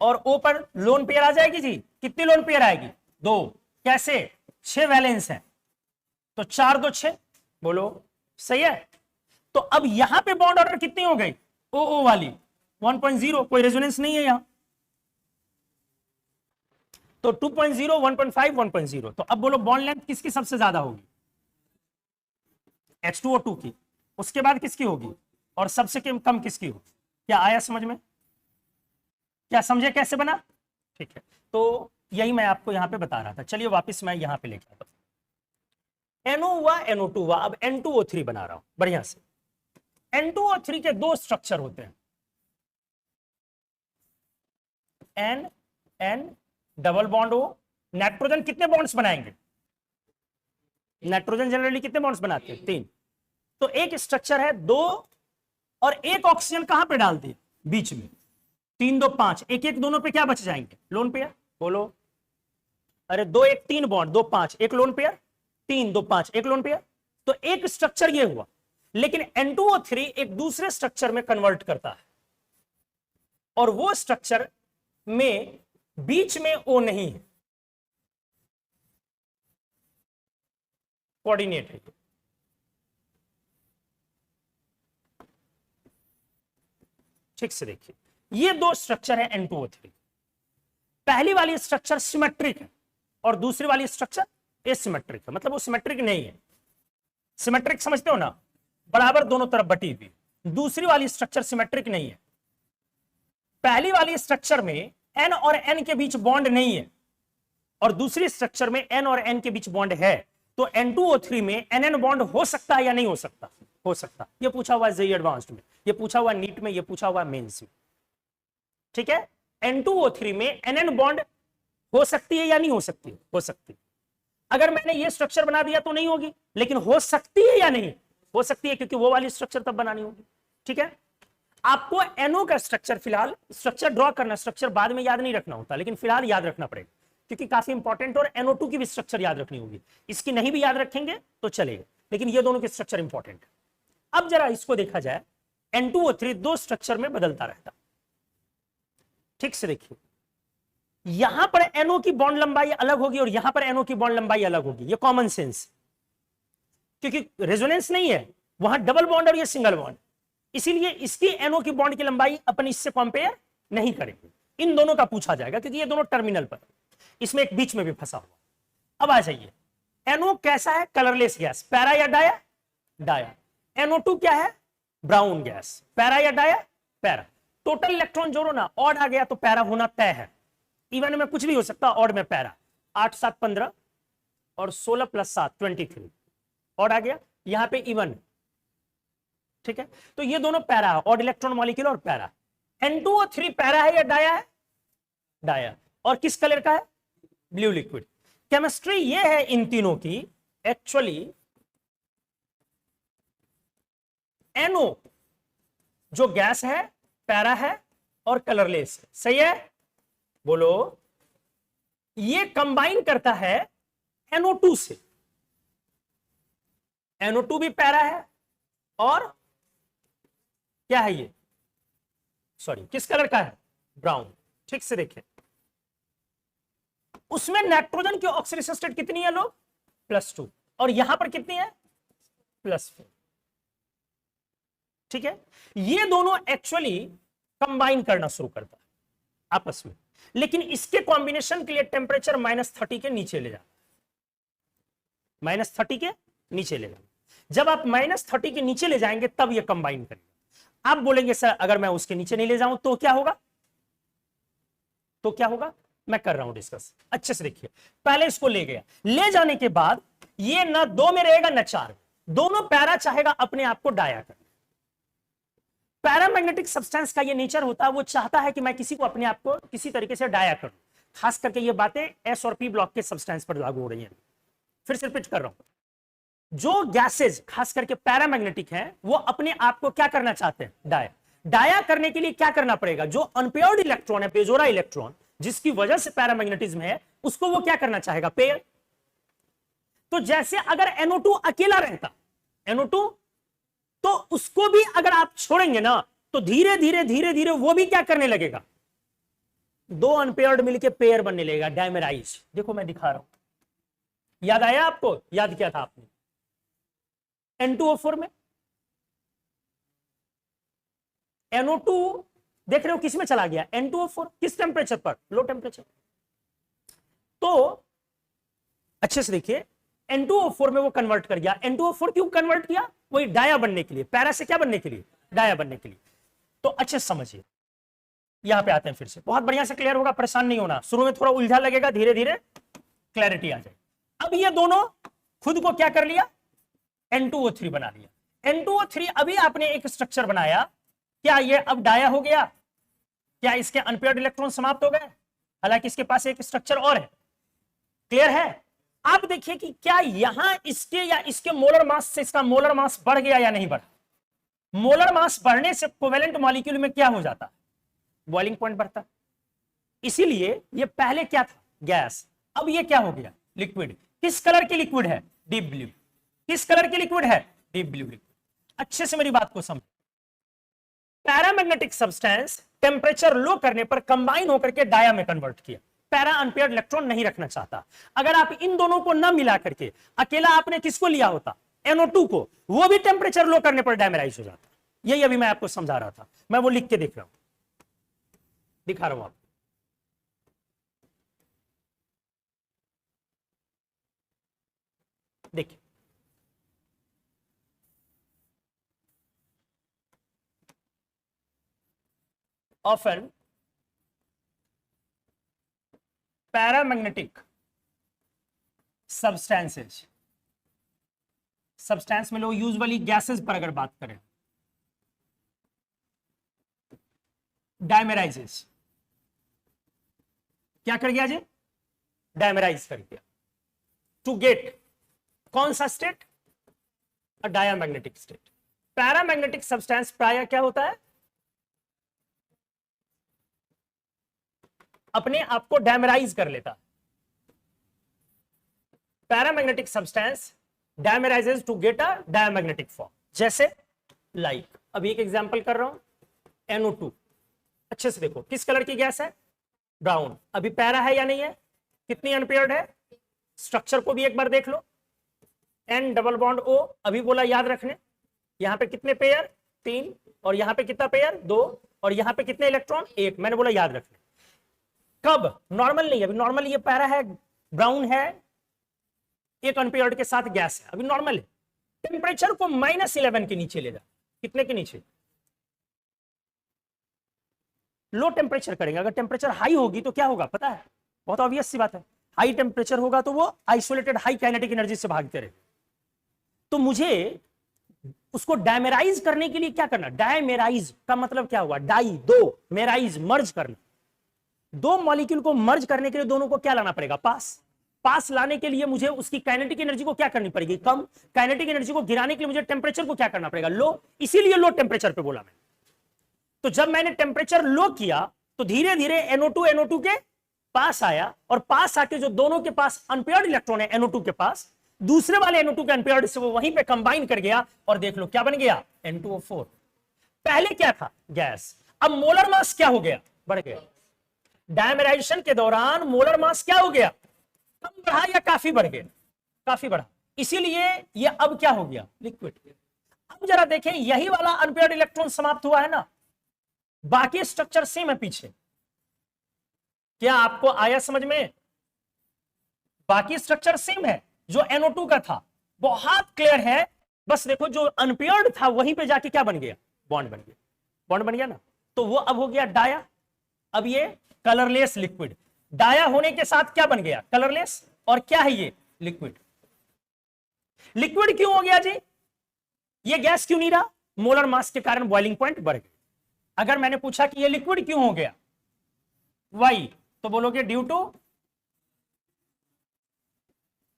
A: और O पर लोन पेयर आ जाएगी जी। कितनी लोन पेयर आएगी? दो। कैसे? 6 वैलेंस है, तो 4 2 6, बोलो सही है। तो अब यहां पे बॉन्ड ऑर्डर कितनी हो गई? OO वाली 1.0, कोई रेजोनेंस नहीं है यहां, तो 2.0 1.5 1.0। तो अब बोलो बॉन्ड लेंथ किसकी सबसे ज्यादा होगी? H2O2 की। उसके बाद किसकी होगी? और सबसे कम किसकी होगी? क्या आया समझ में? क्या समझे कैसे बना? ठीक है, तो यही मैं आपको यहां पे बता रहा था। चलिए वापस मैं यहां पे लेके आता हूं। NO हुआ, NO2 हुआ, अब N2O3 बना रहा हूं बढ़िया से। N2O3 के दो स्ट्रक्चर होते हैं, N N double bond O। Nitrogen कितने बॉन्ड्स बनाएंगे? नाइट्रोजन जनरली कितने बॉन्ड्स बनाते हैं? 3। तो एक स्ट्रक्चर है 2, और एक ऑक्सीजन कहां पे डाल दिए? बीच में। 3 2 5, एक एक दोनों पे क्या बच जाएंगे? Lone pair. बोलो, अरे 2 1 3 बॉन्ड, 2 5, एक लोन पेयर, 3 2 5, एक लोन पेयर। तो एक स्ट्रक्चर ये हुआ, लेकिन N2O3 एक दूसरे स्ट्रक्चर में कन्वर्ट करता है, और वो स्ट्रक्चर में बीच में O नहीं है, कोऑर्डिनेट है। ठीक से देखिए, ये दो स्ट्रक्चर है N2O3। पहली वाली स्ट्रक्चर सिमेट्रिक है और दूसरी वाली स्ट्रक्चर एसिमेट्रिक है, मतलब वो सिमेट्रिक नहीं है। सिमेट्रिक समझते हो ना, बराबर दोनों तरफ बटी हुई। दूसरी वाली स्ट्रक्चर सिमेट्रिक नहीं है। पहली वाली स्ट्रक्चर में N और N के बीच बॉन्ड नहीं है, और दूसरी स्ट्रक्चर में N और N के बीच बॉन्ड है। तो N2O3 में NN बॉन्ड हो सकता है या नहीं हो सकता? हो सकता। ये पूछा हुआ है जेईई एडवांस्ड में, ये पूछा हुआ नीट में, ये पूछा हुआ मेंस में। ठीक है, N2O3 में NN बॉन्ड हो सकती है या नहीं हो सकती? हो सकती। अगर मैंने ये स्ट्रक्चर बना दिया तो नहीं होगी, लेकिन हो सकती है या नहीं? हो सकती है, क्योंकि वो वाली स्ट्रक्चर तब बनानी होगी। ठीक है, आपको NO का स्ट्रक्चर, फिलहाल स्ट्रक्चर ड्रॉ करना, स्ट्रक्चर बाद में याद नहीं रखना होता, लेकिन फिलहाल याद रखना पड़ेगा, क्योंकि काफी इंपॉर्टेंट, और NO2 की भी स्ट्रक्चर याद रखनी होगी। इसकी नहीं भी याद रखेंगे तो चलेगा, लेकिन ये दोनों के स्ट्रक्चर इंपॉर्टेंट है। अब जरा इसको देखा जाए, N2O3 दो स्ट्रक्चर में बदलता रहता। ठीक से देखिए, यहां पर NO की बॉन्ड लंबाई अलग होगी और यहां पर NO की बॉन्ड लंबाई अलग होगी। ये कॉमन सेंस, क्योंकि रेजोनेंस नहीं है, वहां डबल बॉन्ड और ये सिंगल बॉन्ड, इसीलिए इसकी NO की बॉन्ड की लंबाई अपन इससे कंपेयर नहीं करेंगे। इन दोनों का पूछा जाएगा क्योंकि ये दोनों टर्मिनल पर, इसमें एक बीच में भी फंसा हुआ। अब आ जाइए, NO कैसा है? कलरलेस गैस, पैरा या डाया? डाया। NO2 क्या है? ब्राउन गैस, पैरा या डाया? पैरा। टोटल इलेक्ट्रॉन जोड़ो ना, ऑड आ गया तो पैरा होना तय है। इवन में कुछ भी हो सकता है, ऑड में पैरा। 8 7 15 और 16 + 7 23, ऑड आ गया। यहां पे इवन, ठीक है। तो ये दोनों पैरा है, ऑड इलेक्ट्रॉन मॉलिक्यूल और पैरा। N2O3 पैरा है या डाया है? डाया। और किस कलर का है? Blue liquid. केमिस्ट्री ये है इन तीनों की, एक्चुअली NO जो गैस है, पैरा है और कलरलेस है, सही है? बोलो। ये कंबाइन करता है NO2 से। NO2 भी पैरा है और क्या है ये? सॉरी, किस कलर का है? ब्राउन। ठीक से देखें, उसमें नाइट्रोजन की ऑक्सीडेशन स्टेट कितनी है लोग? +2, और यहां पर कितनी है? +4। ठीक है। ये दोनों एक्चुअली कंबाइन करना शुरू करता है आपस में, लेकिन इसके कॉम्बिनेशन के लिए टेम्परेचर -30 के नीचे ले जाना, -30 के नीचे ले जाना। जब आप -30 के नीचे ले जाएंगे तब ये कंबाइन करेगा। आप बोलेंगे सर अगर मैं उसके नीचे नहीं ले जाऊं तो क्या होगा? तो क्या होगा? मैं कर रहा हूं डिस्कस, अच्छे से देखिए। पहले इसको ले गया, ले जाने के बाद ये ना 2 में रहेगा ना 4 में, दोनों पैरा चाहेगा अपने आप को डाया कर। पैरामैग्नेटिक सब्सटेंस का ये नेचर होता है, वो चाहता है कि मैं किसी को अपने आप को किसी तरीके से डाया करूं। खास करके ये बातें S और P ब्लॉक के सब्सटेंस पर लागू हो रही हैं। फिर से रिपीट कर रहा हूं, जो गैसेज खास करके पैरामैग्नेटिक हैं वो अपने आप को क्या करना चाहते हैं? डाया। डाया करने के लिए क्या करना पड़ेगा? जो अनपेयर्ड इलेक्ट्रॉन है, बेजोड़ा इलेक्ट्रॉन, जिसकी वजह से पैरामैग्नेटिज्म है, उसको वो क्या करना चाहेगा? पेयर। तो जैसे अगर NO2 अकेला रहता, NO2, तो उसको भी अगर आप छोड़ेंगे ना तो धीरे धीरे धीरे धीरे वो भी क्या करने लगेगा? 2 अनपेयर्ड मिलके पेयर बनने लगेगा, डायमेराइज। देखो मैं दिखा रहा हूं, याद आया आपको? याद किया था आपने N2O4 में? NO2 देख रहे हो किस में चला गया? N2O4। किस टेम्परेचर पर? Low temperature. तो अच्छे से देखिए, N2O4 में वो कन्वर्ट कर गया। N2O4 क्यों कन्वर्ट किया? वही डाया बनने के लिए, पैरा से क्या बनने के लिए? डाया बनने के लिए। तो अच्छे से समझिए, यहां पे आते हैं फिर से, बहुत बढ़िया से क्लियर होगा, परेशान नहीं होना। शुरू में थोड़ा उलझा लगेगा, धीरे धीरे क्लैरिटी आ जाए। अब ये दोनों खुद को क्या कर लिया? N2O3 बना लिया। N2O3 अभी आपने एक स्ट्रक्चर बनाया, क्या ये अब डाया हो गया? क्या इसके अनपेयर्ड इलेक्ट्रॉन समाप्त हो गए? हालांकि इसके पास एक स्ट्रक्चर और है। क्लियर है? आप देखिए कि क्या यहां इसके या इसके मोलर मास से इसका मोलर मास बढ़ गया या नहीं बढ़ा? मोलर मास बढ़ने से कोवेलेंट मॉलिक्यूल में क्या हो जाता? बॉइलिंग पॉइंट बढ़ता। इसीलिए ये पहले क्या था? गैस। अब ये क्या हो गया? लिक्विड। किस कलर की लिक्विड है? Deep blue. किस कलर की लिक्विड है? Deep blue liquid. अच्छे से मेरी बात को समझ। पैरामैग्नेटिक सब्सटेंस टेम्परेचर लो करने पर कंबाइन होकर के डाया में कन्वर्ट किया। पैरा अनपेयर्ड इलेक्ट्रॉन नहीं रखना चाहता। अगर आप इन दोनों को न मिला करके अकेला आपने किसको लिया होता? NO2 को, वो भी टेम्परेचर लो करने पर डायमेराइज हो जाता। यही अभी मैं आपको समझा रहा था, मैं वो लिख के देख रहा हूं, दिखा रहा हूं आपको। देखिए, ऑफन पैरामैग्नेटिक सब्सटेंसेज, सब्सटेंस में लोग यूजुअली गैसेस पर अगर बात करें, डायमेराइजेस। क्या कर गया जी? डायमेराइज कर दिया टू गेट कौन सा स्टेट? अ डायामैग्नेटिक स्टेट। पैरामैग्नेटिक सब्सटेंस प्राय क्या होता है? अपने आप को डायमेराइज कर लेता। Paramagnetic substance dimerises to get a diamagnetic form. जैसे लाइक अभी एक एग्जांपल कर रहा हूं, NO2। अच्छे से देखो, किस कलर की गैस है? ब्राउन। अभी पैरा है या नहीं है? कितनी अनपेयर्ड है? स्ट्रक्चर को भी एक बार देख लो, N डबल बॉन्ड O। अभी बोला याद रखने, यहां पे कितने पेयर? 3, और यहां पे कितना पेयर? 2, और यहां पे कितने इलेक्ट्रॉन? 1। मैंने बोला याद रखने। कब? नॉर्मल नहीं, अभी नॉर्मल ये पैरा है, ब्राउन है, एक अनपेयर्ड के साथ गैस है, अभी नॉर्मल है। टेम्परेचर को -11 के नीचे ले जा, कितने के नीचे? लो टेम्परेचर करेंगे। अगर टेम्परेचर हाई होगी तो क्या होगा पता है? बहुत ऑब्वियस सी बात है, हाई टेम्परेचर होगा तो वो आइसोलेटेड हाई काइनेटिक एनर्जी से भागते रहे। तो मुझे उसको डायमेराइज करने के लिए क्या करना? डायमेराइज का मतलब क्या हुआ? डाई, दो, मेराइज, मर्ज करना। दो मॉलिक्यूल को मर्ज करने के लिए दोनों को क्या लाना पड़ेगा? पास। पास लाने के लिए मुझे उसकी काइनेटिक एनर्जी को क्या करनी पड़ेगी? कम। काइनेटिक एनर्जी को गिराने के लिए मुझे टेम्परेचर को क्या करना पड़ेगा? लो। इसीलिए लो टेम्परेचर पे बोला मैं। तो जब मैंने टेम्परेचर लो किया तो धीरे धीरे NO2 के पास आया, और पास आके जो दोनों के पास अनपेयर्ड इलेक्ट्रॉन है NO2 के पास, दूसरे वाले NO2 के अनपेयर्ड से वो वहीं पे कंबाइन कर गया, और देख लो क्या बन गया? N2O4। पहले क्या था? गैस। अब मोलर मास क्या हो गया? बढ़ गया। डायमेराइजेशन के दौरान मोलर मास क्या हो गया? कम बढ़ा या काफी बढ़ गया? काफी बढ़ा। इसीलिए ये अब क्या हो गया? लिक्विड। अब जरा देखें, यही वाला अनपेयर्ड इलेक्ट्रॉन समाप्त हुआ है ना, बाकी स्ट्रक्चर सेम है पीछे। क्या आपको आया समझ में? बाकी स्ट्रक्चर सेम है, जो NO2 का था बहुत क्लियर है। बस देखो, जो अनपेयर्ड था वहीं पे जाके क्या बन गया? बॉन्ड बन गया। बॉन्ड बन गया ना, तो वो अब हो गया डाया। अब ये कलरलेस लिक्विड। डाया होने के साथ क्या बन गया? कलरलेस। और क्या है ये? लिक्विड। लिक्विड क्यों हो गया जी? ये गैस क्यों नहीं रहा? मोलर मास के कारण बॉइलिंग पॉइंट बढ़ गया। अगर मैंने पूछा कि ये लिक्विड क्यों हो गया, वाई, तो बोलोगे due to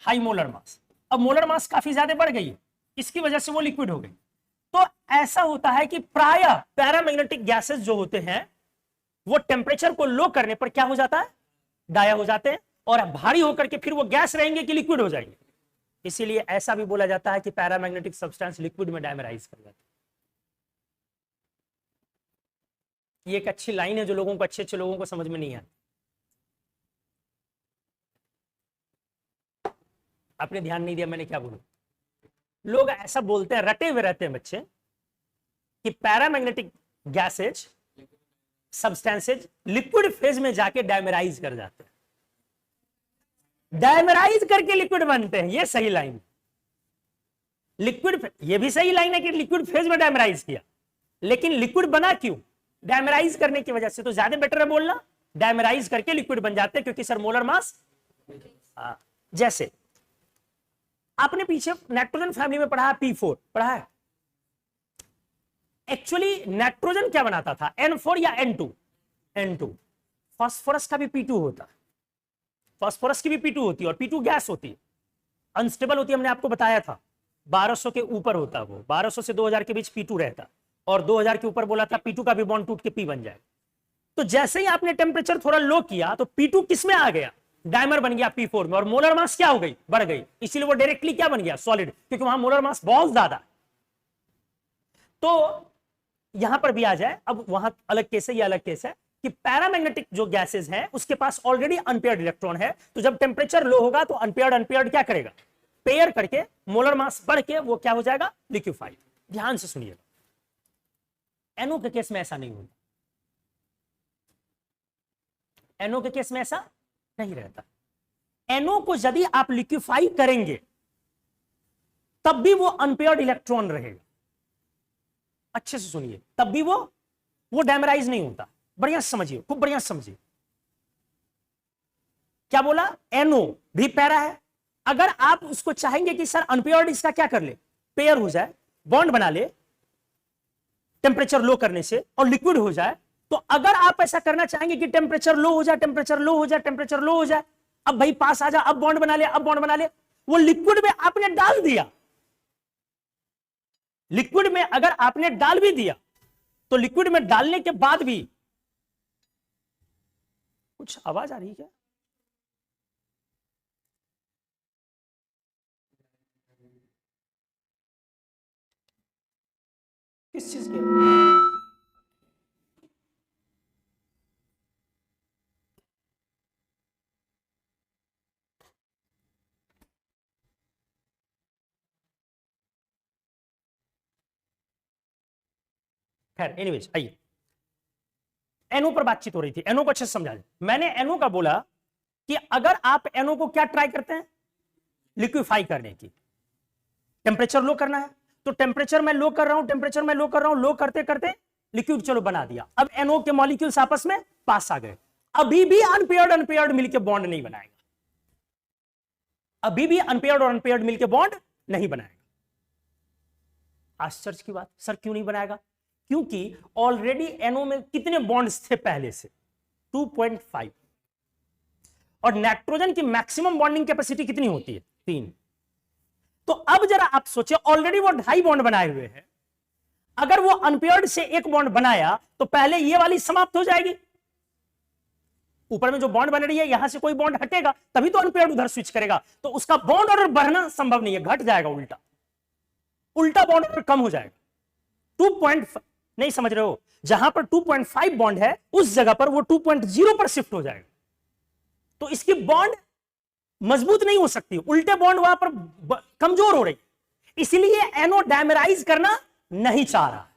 A: high molar mass. अब मोलर मास काफी ज्यादा बढ़ गई है, इसकी वजह से वो लिक्विड हो गई। तो ऐसा होता है कि प्राय पैरामैग्नेटिक गैसेस जो होते हैं वो टेम्परेचर को लो करने पर क्या हो जाता है? डाया हो जाते हैं, और भारी होकर के फिर वो गैस रहेंगे कि लिक्विड हो जाएंगे। इसीलिए ऐसा भी बोला जाता है कि पैरामैग्नेटिक सब्सटेंस लिक्विड में डायमेराइज कर जाता है। ये एक अच्छी लाइन है जो लोगों को, अच्छे अच्छे लोगों को समझ में नहीं आती। आपने ध्यान नहीं दिया मैंने क्या बोलूं? लोग ऐसा बोलते हैं, रटे हुए रहते हैं बच्चे, कि paramagnetic gases, substances liquid phase में जाके डायमेराइज कर जाते हैं, डायमेराइज करके लिक्विड बनते हैं। ये सही लाइन। लिक्विड, ये भी सही लाइन है कि लिक्विड फेज में डायमेराइज किया, लेकिन लिक्विड बना क्यों? डायमेराइज करने की वजह से। तो ज्यादा बेटर है बोलना डायमेराइज करके लिक्विड बन जाते हैं, क्योंकि सर मोलर मास। जैसे आपने पीछे नाइट्रोजन फैमिली में पढ़ा है, P4 पढ़ा है। एक्चुअली नाइट्रोजन क्या बनाता था? N4 या N2? N2। फास्फोरस का भी P2 होता है, फास्फोरस की भी P2 होती है, और P2 गैस होती है, अनस्टेबल होती है। हमने आपको बताया था 1200 के ऊपर होता है वो, 1200 से 2000 के बीच P2 रहता, और 2000 के ऊपर बोला था P2 का भी बॉन्ड टूट के P बन जाए। तो जैसे ही आपने टेम्परेचर थोड़ा लो किया तो P2 किस में आ गया? डायमर बन गया P4 में, और मोलर मास क्या हो गई? बढ़ गई। इसीलिए वो डायरेक्टली क्या बन गया? सॉलिड, क्योंकि वहां मोलर मास बहुत ज्यादा। तो यहां पर भी आ जाए, अब वहां अलग केस है, ये अलग केस है कि पैरामैग्नेटिक जो गैसेस हैं उसके पास ऑलरेडी अनपेयर्ड इलेक्ट्रॉन है, तो जब टेम्परेचर लो होगा तो अनपेयर्ड अनपेयर्ड क्या करेगा? पेयर करके मोलर मास बढ़ के वो क्या हो जाएगा? लिक्विफाइड। ध्यान से सुनिएगा, NO के केस में ऐसा नहीं होता। NO के केस में ऐसा नहीं रहता। NO को यदि आप लिक्विफाई करेंगे तब भी वो अनपेयर्ड इलेक्ट्रॉन रहेगा। अच्छे से सुनिए, तब भी वो डायमेराइज नहीं होता। बढ़िया से समझिए, खूब बढ़िया से समझिए। क्या बोला? NO भी पैरा है। अगर आप उसको चाहेंगे कि सर अनपेयर्ड इसका क्या कर ले? पेयर हो जाए, बॉन्ड बना ले टेम्परेचर लो करने से, और लिक्विड हो जाए, तो अगर आप ऐसा करना चाहेंगे कि टेम्परेचर लो हो जाए, टेम्परेचर लो हो जाए, टेम्परेचर लो हो जाए, अब भाई पास आ जा, अब बॉन्ड बना ले, अब बॉन्ड बना ले, वो लिक्विड में आपने डाल दिया। लिक्विड में अगर आपने डाल भी दिया तो लिक्विड में डालने के बाद भी कुछ आवाज आ रही है क्या? किस चीज की? खैर एनीवेज, आइए। एनओ पर बातचीत हो रही थी, एनओ को अच्छे से समझा दें। मैंने एनओ का बोला कि अगर आप एनओ को क्या ट्राई करते हैं, लिक्विफाई करने की, टेम्परेचर लो करना है, तो टेम्परेचर मैं लो कर रहा हूं, टेम्परेचर मैं लो कर रहा हूं, लो करते करते लिक्विड चलो बना दिया। अब एनओ के मॉलिक्यूल्स आपस में पास आ गए, अभी भी अनपेयर्ड अनपेयर्ड मिलकर बॉन्ड नहीं बनाएगा, अभी भी अनपेयर्ड और अनपेयर्ड मिलकर बॉन्ड नहीं बनाएगा। आश्चर्य की बात, सर क्यों नहीं बनाएगा? क्योंकि ऑलरेडी एनओ में कितने बॉन्ड्स थे पहले से, 2.5, और नाइट्रोजन की मैक्सिमम बॉन्डिंग कैपेसिटी कितनी होती है, 3। तो अब जरा आप सोचिए, ऑलरेडी वो 2.5 बॉन्ड बनाए हुए हैं, अगर वो अनपेयर्ड से एक बॉन्ड बनाया तो पहले ये वाली समाप्त हो जाएगी, ऊपर में जो बॉन्ड बन रही है यहां से कोई बॉन्ड हटेगा तभी तो अनपेयर्ड उधर स्विच करेगा, तो उसका बॉन्ड ऑर्डर बढ़ना संभव नहीं है, घट जाएगा, उल्टा उल्टा बॉन्ड ऑर्डर कम हो जाएगा। 2.5 नहीं समझ रहे हो, जहां पर 2.5 बॉन्ड है उस जगह पर वो 2.0 पर शिफ्ट हो जाएगा, तो इसकी बॉन्ड मजबूत नहीं हो सकती, उल्टे बॉन्ड वहां पर कमजोर हो रही, इसलिए एनओ डायमेराइज करना नहीं चाह रहा।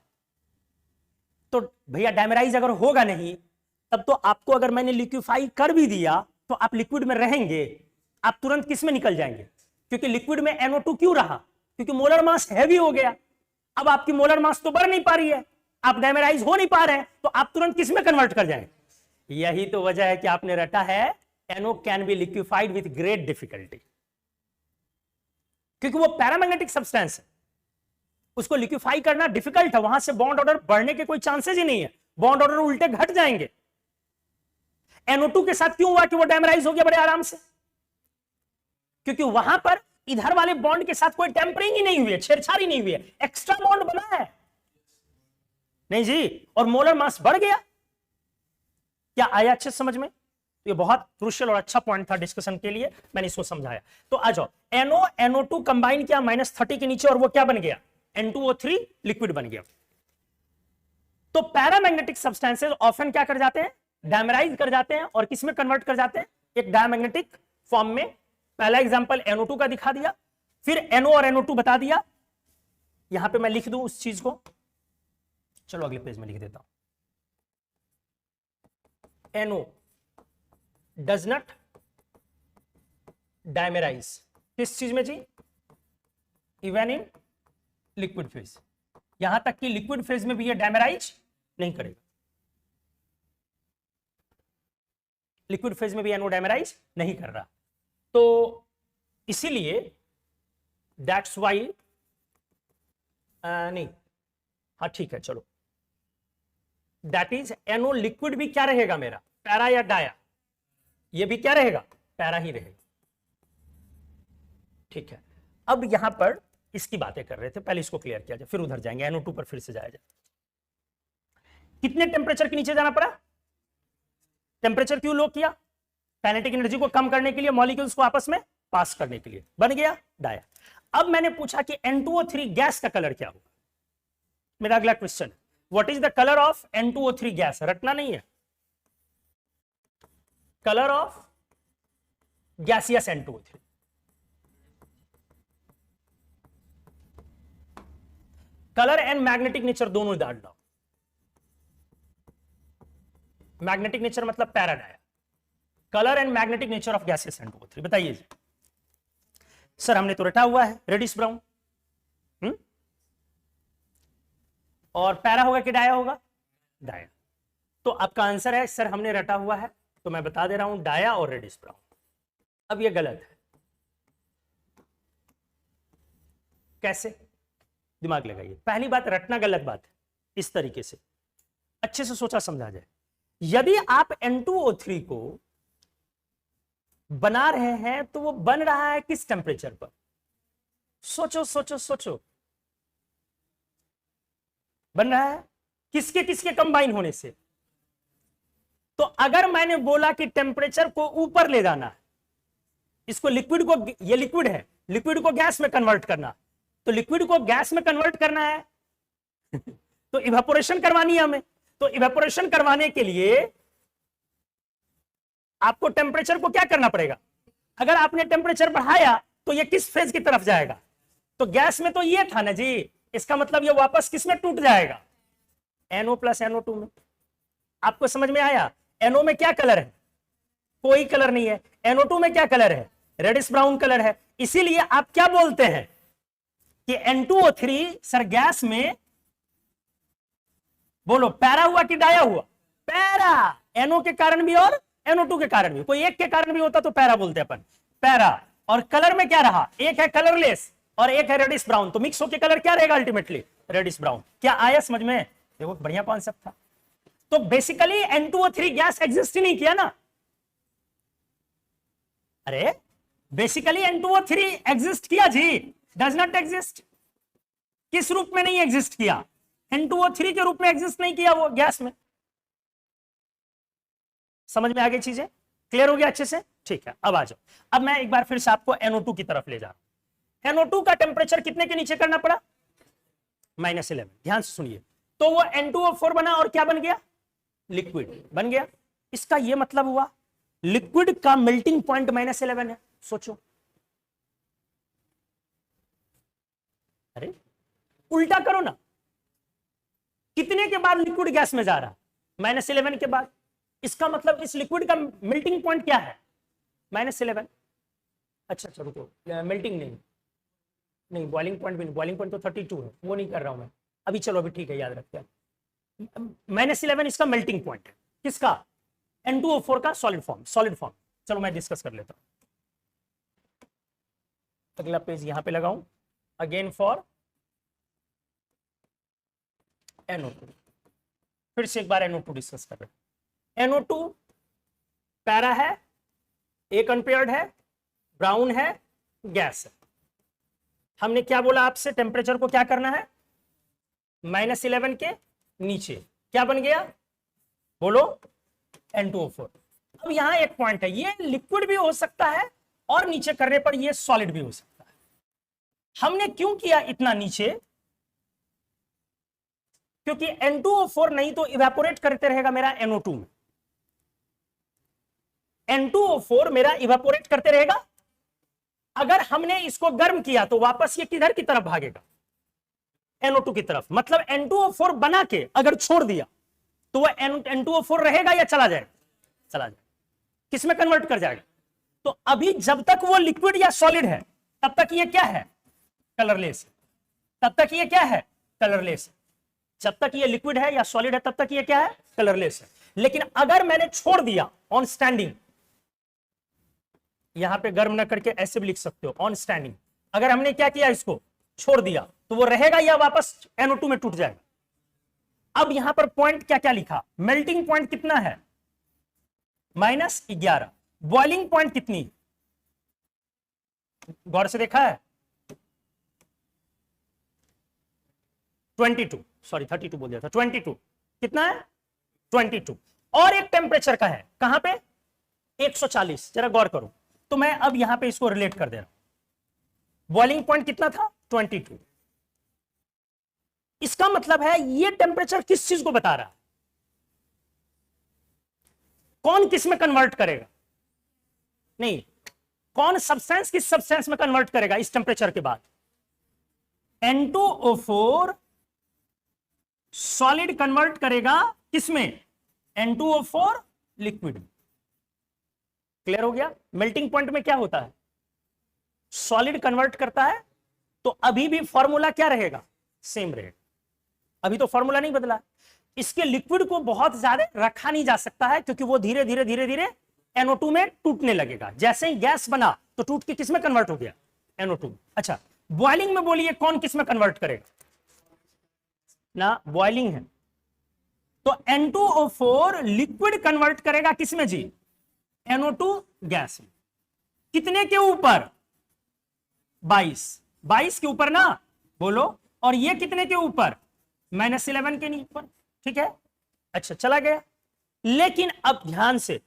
A: तो भैया डायमेराइज अगर होगा नहीं, तब तो आपको अगर मैंने लिक्विफाई कर भी दिया तो आप लिक्विड में रहेंगे, आप तुरंत किस में निकल जाएंगे, क्योंकि लिक्विड में NO2 क्यों रहा, क्योंकि मोलर मास हैवी हो गया, अब आपकी मोलर मास तो बढ़ नहीं पा रही है, आप डायमेराइज हो नहीं पा रहे हैं, तो आप तुरंत किस में कन्वर्ट कर जाएंगे। यही तो वजह है कि आपने रटा है NO can be liquefied with great difficulty, क्योंकि वो पैरामैग्नेटिक सब्सटेंस है, उसको लिक्विफाई करना डिफिकल्ट है, वहां से बॉन्ड ऑर्डर बढ़ने के कोई चांसेस ही नहीं है, बॉन्ड ऑर्डर उल्टे घट जाएंगे। NO2 के साथ क्यों हुआ कि वो डायमेराइज हो गया बड़े आराम से, क्योंकि वहां पर इधर वाले बॉन्ड के साथ कोई टेम्परिंग ही नहीं हुई है, छेड़छाड़ नहीं हुई है, एक्स्ट्रा बॉन्ड बना है नहीं जी, और मोलर मास बढ़ गया। क्या आया अच्छे समझ में? ये बहुत क्रूशियल और अच्छा पॉइंट था डिस्कशन के लिए, मैंने इसको समझाया। तो आ जाओ, NO NO2 कंबाइन किया -30 के नीचे और वो क्या बन गया, N2O3 लिक्विड बन गया। तो पैरामैग्नेटिक सब्सटेंसेस ऑफन क्या कर जाते हैं, डायमेराइज कर जाते हैं, और किस में कन्वर्ट कर जाते हैं, एक डायमैग्नेटिक फॉर्म में। पहला एग्जांपल NO2 का दिखा दिया, फिर NO और NO2 बता दिया। यहां पे मैं लिख दूं उस चीज को, चलो अगले पेज में लिख देता हूं। NO डज नॉट डायमेराइज, किस चीज में जी, इवन इन लिक्विड फेज, यहां तक कि लिक्विड फेज में भी ये डायमेराइज नहीं करेगा, लिक्विड फेज में भी NO डायमेराइज नहीं कर रहा, तो इसीलिए दैट्स वाई नहीं, हाँ ठीक है चलो, दैट इज NO लिक्विड भी क्या रहेगा मेरा, पैरा या डाया, ये भी क्या रहेगा, पैरा ही रहेगा। ठीक है, अब यहां पर इसकी बातें कर रहे थे, पहले इसको क्लियर किया जाए फिर उधर जाएंगे, NO2 पर फिर से जाया जाए। कितने टेम्परेचर के नीचे जाना पड़ा, टेम्परेचर क्यों लो किया, काइनेटिक एनर्जी को कम करने के लिए, मॉलिक्यूल्स को आपस में पास करने के लिए, बन गया डाया। अब मैंने पूछा कि N2O3 गैस का कलर क्या होगा, मेरा अगला question, what is the colour of N2O3 gas, रटना नहीं है, colour of gaseous N2O3, colour and magnetic nature दोनों डाल दो, मैग्नेटिक नेचर मतलब पैराडाया, colour and magnetic nature of gaseous N2O3 बताइए जी। सर हमने तो रटा हुआ है रेडिश ब्राउन, और पैरा होगा कि डाया होगा, डाया, तो आपका आंसर है सर हमने रटा हुआ है, तो मैं बता दे रहा हूं डाया और रेडिश ब्राउन। अब ये गलत है, कैसे, दिमाग लगाइए, पहली बात रटना गलत बात है, इस तरीके से अच्छे से सोचा समझा जाए। यदि आप N2O3 को बना रहे हैं तो वो बन रहा है किस टेम्परेचर पर, सोचो सोचो सोचो, बन रहा है किसके किसके कंबाइन होने से। तो अगर मैंने बोला कि टेम्परेचर को ऊपर ले जाना है, इसको लिक्विड को, ये लिक्विड है, लिक्विड को गैस में कन्वर्ट करना, तो लिक्विड को गैस में कन्वर्ट करना है तो इवेपोरेशन करवानी है हमें, तो इवेपोरेशन करवाने के लिए आपको टेम्परेचर को क्या करना पड़ेगा, अगर आपने टेम्परेचर बढ़ाया तो ये किस फेज की तरफ जाएगा, तो गैस में तो ये था ना जी, इसका मतलब ये वापस किस में टूट जाएगा, NO प्लस NO2 में। आपको समझ में आया? NO में क्या कलर है? कोई कलर नहीं है। NO2 में क्या कलर है? रेडिश ब्राउन कलर है। इसीलिए आप क्या बोलते हैं कि N2O3 सर गैस में, बोलो पैरा हुआ कि डाया हुआ? पैरा। NO के कारण भी और NO2 के कारण भी। कोई एक के कारण भी होता तो पैरा बोलते अपन, पैरा। और कलर में क्या रहा? एक है कलरलेस और एक है रेडिश ब्राउन, तो मिक्स होकर कलर क्या रहेगा अल्टीमेटली? Reddish brown. क्या आया समझ में? देखो बढ़िया कॉन्सेप्ट था। तो बेसिकली N2O3 गैस एग्जिस्ट ही नहीं किया ना। अरे बेसिकली N2O3 एग्जिस्ट किया जी, डज नॉट एग्जिस्ट। किस रूप में नहीं एग्जिस्ट किया? N2O3 के रूप में एग्जिस्ट नहीं किया वो गैस में। समझ में आ गई चीजें? क्लियर हो गया अच्छे से? ठीक है, अब आ जाओ। अब मैं एक बार फिर से आपको NO2 की तरफ ले जा रहा हूं। NO2 का टेम्परेचर कितने के नीचे करना पड़ा? -11। ध्यान से सुनिए। तो वो N2O4 बना और क्या बन गया? लिक्विड बन गया। इसका यह मतलब हुआ लिक्विड का मेल्टिंग पॉइंट -11 है। सोचो, अरे उल्टा करो ना, कितने के बाद लिक्विड गैस में जा रहा? -11 के बाद। इसका मतलब इस लिक्विड का मेल्टिंग पॉइंट क्या है? -11। अच्छा अच्छा रुको, मेल्टिंग नहीं बॉइलिंग पॉइंट भी नहीं, बॉइलिंग पॉइंट तो 32 है, वो नहीं कर रहा हूं मैं अभी। चलो अभी ठीक है, याद रखते हैं। -11 इसका मेल्टिंग पॉइंट है। किसका? N2O4 का सॉलिड फॉर्म। चलो मैं डिस्कस कर लेता हूं। अगला पेज यहां पे लगाऊं, अगेन फॉर NO2। फिर से एक बार NO2 डिस्कस कर रहे हैं। NO2 पैरा है, एक अनपेयर्ड है, ब्राउन है, गैस है। हमने क्या बोला आपसे? टेम्परेचर को क्या करना है? -11 के नीचे। क्या बन गया? बोलो, N2O4। अब यहां एक पॉइंट है, ये लिक्विड भी हो सकता है और नीचे करने पर ये सॉलिड भी हो सकता है। हमने क्यों किया इतना नीचे? क्योंकि N2O4 नहीं तो इवेपोरेट करते रहेगा मेरा NO2 में। N2O4 मेरा इवेपोरेट करते रहेगा। अगर हमने इसको गर्म किया तो वापस ये किधर की तरफ भागेगा? NO2 की तरफ। मतलब N2O4 बना के अगर छोड़ दिया तो वह N2O4 रहेगा या चला जाएगा? चला जाएगा। किसमें कन्वर्ट कर जाएगा? तो अभी जब तक वो लिक्विड या सॉलिड है तब तक ये क्या है? कलरलेस। तब तक ये क्या है? कलरलेस। जब तक ये लिक्विड है या सॉलिड है तब तक ये क्या है? कलरलेस है। लेकिन अगर मैंने छोड़ दिया ऑन स्टैंडिंग, यहां पे गर्म ना करके ऐसे भी लिख सकते हो, ऑन स्टैंडिंग। अगर हमने क्या किया? इसको छोड़ दिया तो वो रहेगा या वापस NO2 में टूट जाएगा? अब यहां पर पॉइंट क्या क्या लिखा? मेल्टिंग पॉइंट कितना है? -11। बॉइलिंग पॉइंट कितनी? गौर से देखा है? 22, सॉरी 32 बोल दिया था, 22। कितना है? 22। और एक टेम्परेचर का है, कहां पे? 140। जरा गौर करो। तो मैं अब यहां पे इसको रिलेट कर दे रहा हूं। बॉइलिंग पॉइंट कितना था? 22। इसका मतलब है ये टेम्परेचर किस चीज को बता रहा है? कौन किस में कन्वर्ट करेगा? नहीं, कौन सब्सटेंस किस सब्सटेंस में कन्वर्ट करेगा इस टेम्परेचर के बाद? N2O4 सॉलिड कन्वर्ट करेगा किसमें? N2O4 liquid. क्लियर हो गया? मेल्टिंग पॉइंट में क्या होता है? सॉलिड कन्वर्ट करता है। तो अभी भी फॉर्मूला क्या रहेगा? सेम रहेगा। अभी तो फॉर्मूला नहीं बदला। इसके लिक्विड को बहुत ज्यादा रखा नहीं जा सकता है क्योंकि वो धीरे धीरे धीरे धीरे NO2 में टूटने लगेगा। जैसे ही गैस बना तो टूट के किस में कन्वर्ट हो गया? NO2। अच्छा, बॉइलिंग में बोलिए कौन किस में कन्वर्ट करेगा? ना बॉइलिंग है तो N2O4 लिक्विड कन्वर्ट करेगा किसमें जी? NO2 गैस में। कितने के ऊपर? 22 के ऊपर ना, बोलो। और ये कितने के ऊपर? -11 के ऊपर। ठीक है, अच्छा चला गया। लेकिन अब ध्यान से,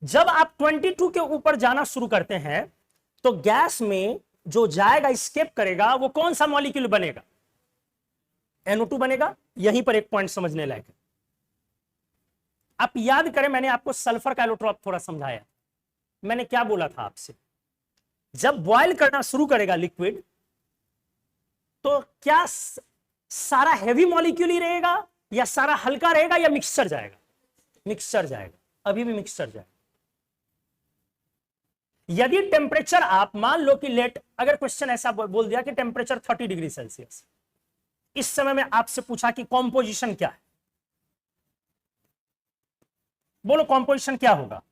A: जब आप 22 के ऊपर जाना शुरू करते हैं तो गैस में जो जाएगा, स्केप करेगा, वो कौन सा मॉलिक्यूल बनेगा? NO2 बनेगा। यहीं पर एक पॉइंट समझने लायक है। आप याद करें, मैंने आपको सल्फर का एलोट्रॉप थोड़ा समझाया। मैंने क्या बोला था आपसे? जब बॉयल करना शुरू करेगा लिक्विड तो क्या सारा हैवी मॉलिक्यूल ही रहेगा या सारा हल्का रहेगा या मिक्सचर जाएगा? मिक्सचर जाएगा, अभी भी मिक्सचर जाएगा। यदि टेम्परेचर आप मान लो कि लेट, अगर क्वेश्चन ऐसा बोल दिया कि टेम्परेचर 30 डिग्री सेल्सियस, इस समय में आपसे पूछा कि कॉम्पोजिशन क्या है, बोलो कॉम्पोजिशन क्या होगा?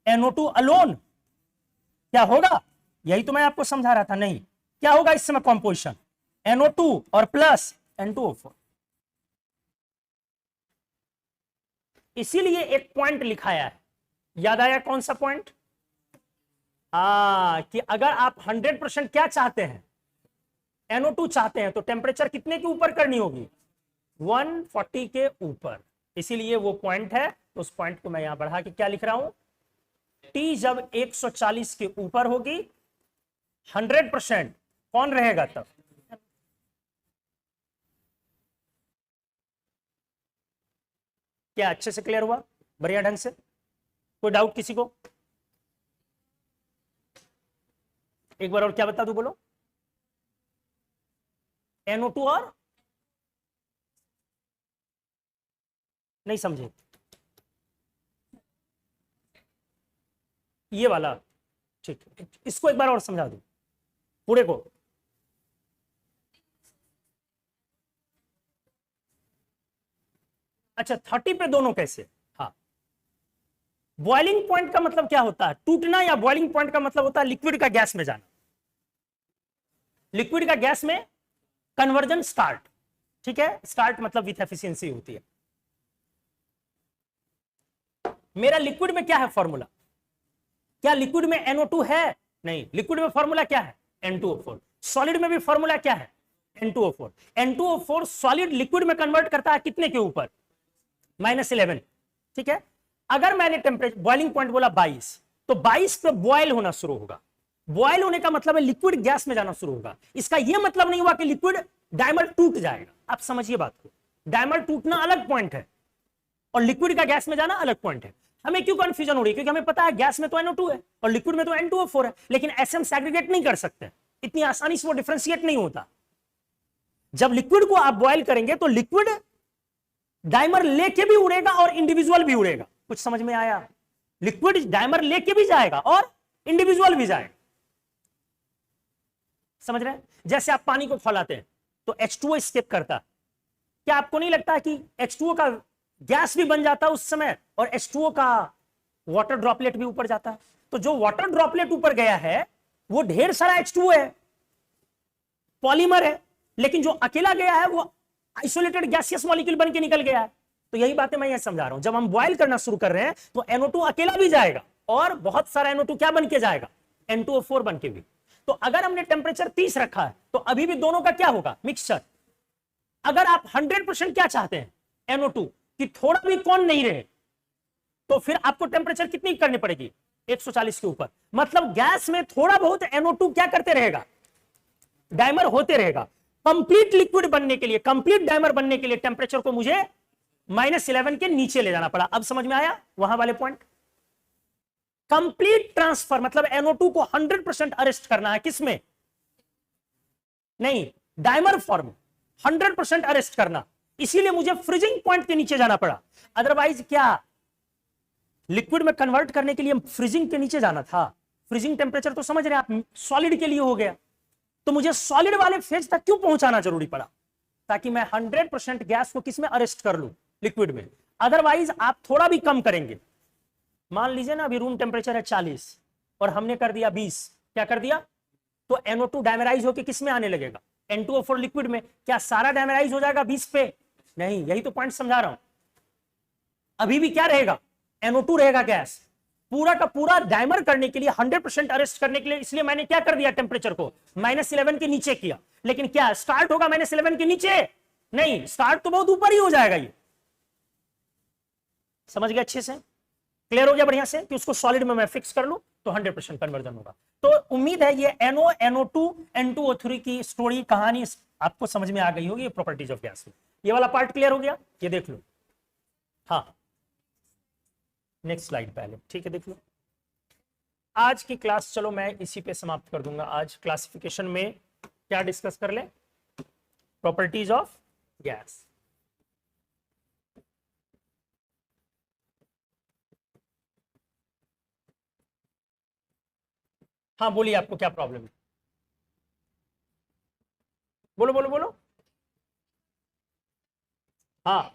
A: NO2 अलोन क्या होगा? यही तो मैं आपको समझा रहा था। नहीं, क्या होगा इस समय कॉम्पोजिशन? NO2 और प्लस N2O4। इसीलिए एक पॉइंट लिखाया है, याद आया कौन सा पॉइंट? कि अगर आप 100% क्या चाहते हैं, NO2 चाहते हैं, तो टेम्परेचर कितने के ऊपर करनी होगी? 140 के ऊपर। इसीलिए वो पॉइंट है, तो उस पॉइंट को मैं यहां बढ़ा के क्या लिख रहा हूं? T जब 140 के ऊपर होगी, 100% कौन रहेगा तब? क्या अच्छे से क्लियर हुआ? बढ़िया ढंग से? कोई डाउट किसी को? एक बार और क्या बता दूं, बोलो। NO2 और नहीं समझे? ये वाला, ठीक है, इसको एक बार और समझा दो पूरे को। अच्छा, 30 पे दोनों कैसे? हाँ, बॉइलिंग पॉइंट का मतलब क्या होता है? टूटना, या बॉइलिंग पॉइंट का मतलब होता है लिक्विड का गैस में जाना, लिक्विड का गैस में कन्वर्जन स्टार्ट। ठीक है, स्टार्ट मतलब विथ एफिशिएंसी होती है। मेरा लिक्विड में क्या है फॉर्मूला? क्या लिक्विड में NO2 है? नहीं, लिक्विड में फॉर्मूला क्या है? N2O4। सॉलिड में भी फॉर्मूला क्या है? N2O4। N2O4 सॉलिड लिक्विड में कन्वर्ट करता है कितने के ऊपर? -11। ठीक है, अगर मैंने टेम्परेचर बॉइलिंग पॉइंट बोला 22, तो 22 पे बॉयल होना शुरू होगा। बॉयल होने का मतलब है लिक्विड गैस में जाना शुरू होगा। इसका यह मतलब नहीं हुआ कि लिक्विड डायमर टूट जाएगा। आप समझिए बात को, डायमर टूटना अलग पॉइंट है और लिक्विड का गैस में जाना अलग पॉइंट है। हमें क्यों कंफ्यूजन हो रही है? क्योंकि हमें पता है गैस में तो NO2 है और लिक्विड में तो N2O4 है, लेकिन ऐसे हम सेग्रीगेट नहीं कर सकते, इतनी आसानी से वो डिफरेंशिएट नहीं होता। जब लिक्विड को आप बॉयल करेंगे तो लिक्विड डायमर लेके भी उड़ेगा और इंडिविजुअल भी उड़ेगा। कुछ समझ में आया? लिक्विड डायमर लेके भी जाएगा और इंडिविजुअल भी जाएगा। समझ रहे हैं? जैसे आप पानी को खौलाते हैं तो H2O स्केप करता है, क्या आपको नहीं लगता कि H2O का गैस भी बन जाता है उस समय और H2O का वाटर ड्रॉपलेट भी ऊपर जाता है? तो जो वाटर ड्रॉपलेट ऊपर गया है वो ढेर सारा H2O है, पॉलीमर है, लेकिन जो अकेला गया है वो आइसोलेटेड गैसियस मॉलिक्यूल बन के निकल गया है। तो यही बातें मैं ये समझा रहा हूं, जब हम बॉयल करना शुरू कर रहे हैं तो NO2 अकेला भी जाएगा और बहुत सारा NO2 क्या बन के जाएगा? N2O4 बन के भी। तो अगर हमने टेम्परेचर 30 रखा है तो अभी भी दोनों का क्या होगा? मिक्सचर। अगर आप 100% क्या चाहते हैं? NO2 कि थोड़ा भी कौन नहीं रहे, तो फिर आपको टेम्परेचर कितनी करनी पड़ेगी? 140 के ऊपर। मतलब गैस में थोड़ा बहुत NO2 क्या करते रहेगा? डायमर होते रहेगा। कंप्लीट लिक्विड बनने के लिए, कंप्लीट डायमर बनने के लिए टेम्परेचर को मुझे -11 के नीचे ले जाना पड़ा। अब समझ में आया वहां वाले पॉइंट? कंप्लीट ट्रांसफर मतलब NO2 को 100% अरेस्ट करना है, किसमें? नहीं, डायमर फॉर्म 100% अरेस्ट करना, इसीलिए मुझे फ्रीजिंग पॉइंट के नीचे जाना पड़ा। अदरवाइज क्या लिक्विड में कन्वर्ट करने के लिए फ्रीजिंग के नीचे जाना था? फ्रीजिंग टेम्परेचर तो समझ रहे हैं आप, सॉलिड के लिए हो गया, तो मुझे सॉलिड वाले फेज तक क्यों पहुंचाना जरूरी पड़ा? ताकि मैं 100% गैस को किसमें अरेस्ट कर लूं? लिक्विड में। अदरवाइज आप थोड़ा भी कम करेंगे, मान लीजिए ना अभी रूम टेम्परेचर है 40 और हमने कर दिया 20, क्या कर दिया? तो NO2 डायमराइज होकर किसमें आने लगेगा? N2O4 लिक्विड में। क्या सारा डायमराइज हो जाएगा 20 पे? नहीं, यही तो पॉइंट समझा रहा हूं। अभी भी क्या रहेगा? NO2 रहेगा गैस। पूरा का पूरा डायमर करने के लिए, 100% अरेस्ट करने के लिए, इसलिए मैंने क्या कर दिया? टेम्परेचर को -11 के नीचे किया। लेकिन क्या स्टार्ट होगा -11 के नीचे? नहीं, स्टार्ट तो बहुत ऊपर ही हो जाएगा। ये समझ गया अच्छे से? क्लियर हो गया बढ़िया से कि उसको सॉलिड में मैं फिक्स कर लूं तो 100% कन्वर्जन होगा। तो उम्मीद है ये NO, NO2, N2O3 की स्टोरी, कहानी आपको समझ में आ गई होगी, प्रॉपर्टीज ऑफ गैस में। ये वाला पार्ट क्लियर हो गया? ये देख लो। हाँ, नेक्स्ट स्लाइड पहले, ठीक है, देख लो। आज की क्लास चलो मैं इसी पे समाप्त कर दूंगा। आज क्लासिफिकेशन में क्या डिस्कस कर ले? Properties of gas. हाँ बोलिए, आपको क्या प्रॉब्लम है? बोलो बोलो बोलो। हाँ,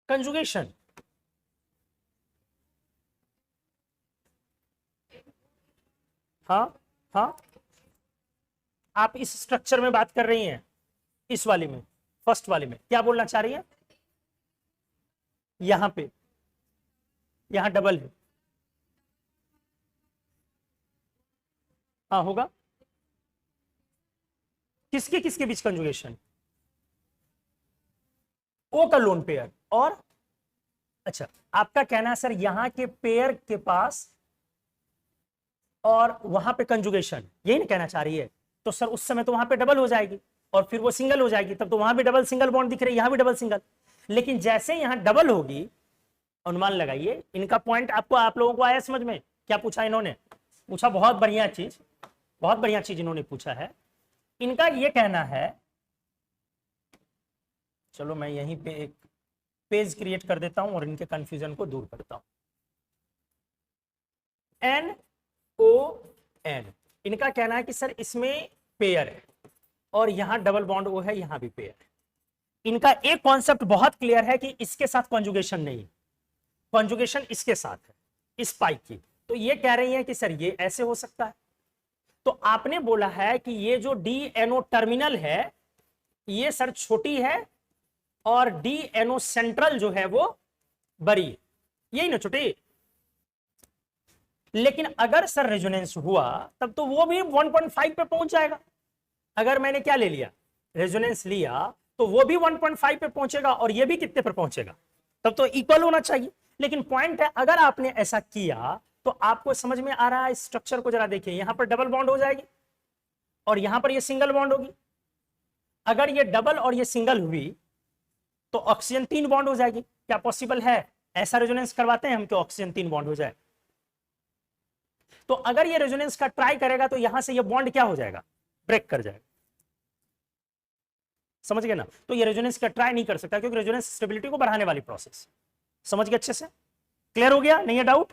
A: कंजुगेशन। हाँ हाँ, आप इस स्ट्रक्चर में बात कर रही हैं, इस वाली में, फर्स्ट वाली में क्या बोलना चाह रही है? यहां पे, यहां डबल है। हाँ होगा। किसके किसके बीच कंजुगेशन? ओ का लोन पेयर और, अच्छा आपका कहना है सर यहां के पेयर के पास और वहां पे कंजुगेशन, यही ना कहना चाह रही है? तो सर उस समय तो वहां पे डबल हो जाएगी और फिर वो सिंगल हो जाएगी, तब तो वहां भी डबल सिंगल बॉन्ड दिख रहे हैं, यहां भी डबल सिंगल। लेकिन जैसे यहां डबल होगी, अनुमान लगाइए, इनका पॉइंट आपको, आप लोगों को आया समझ में? क्या पूछा इन्होंने? पूछा बहुत बढ़िया चीज, बहुत बढ़िया चीज इन्होंने पूछा है। इनका ये कहना है, चलो मैं यहीं पे एक पेज क्रिएट कर देता हूं और इनके कंफ्यूजन को दूर करता हूं। NON, इनका कहना है कि सर इसमें पेयर है और यहां डबल बॉन्ड ओ है, यहां भी पेयर है। इनका एक कॉन्सेप्ट बहुत क्लियर है कि इसके साथ कॉन्जुगेशन नहीं है, कॉन्जुगेशन इसके साथ है, इस पाई की। तो ये कह रही है कि सर ये ऐसे हो सकता है। तो आपने बोला है कि ये जो DNO टर्मिनल है ये सर छोटी है और DNO सेंट्रल जो है वो बड़ी है, यही ना छोटी? लेकिन अगर सर रेजोनेंस हुआ तब तो वो भी 1.5 पे पहुंच जाएगा। अगर मैंने क्या ले लिया, रेजोनेंस लिया, तो वो भी 1.5 पे पहुंचेगा और ये भी कितने पर पहुंचेगा? तब तो इक्वल होना चाहिए। लेकिन पॉइंट है, अगर आपने ऐसा किया तो आपको समझ में आ रहा है, स्ट्रक्चर को जरा देखिए, यहां पर डबल बॉन्ड हो जाएगी और यहां पर ये सिंगल बॉन्ड होगी। अगर ये डबल और ये सिंगल हुई तो ऑक्सीजन 3 बॉन्ड हो जाएगी। क्या पॉसिबल है? ऐसा रेजोनेंस करवाते हैं हम कि ऑक्सीजन 3 बॉन्ड हो जाए। तो अगर ये रेजोनेंस का ट्राई करेगा तो यहां से ये बॉन्ड क्या हो जाएगा? ब्रेक कर जाएगा। समझ गए ना? तो ये रेजोनेंस का ट्राई नहीं कर सकता क्योंकि रेजोनेंस स्टेबिलिटी को बढ़ाने वाली प्रोसेस। समझ गए अच्छे से? क्लियर हो गया? नहीं है डाउट?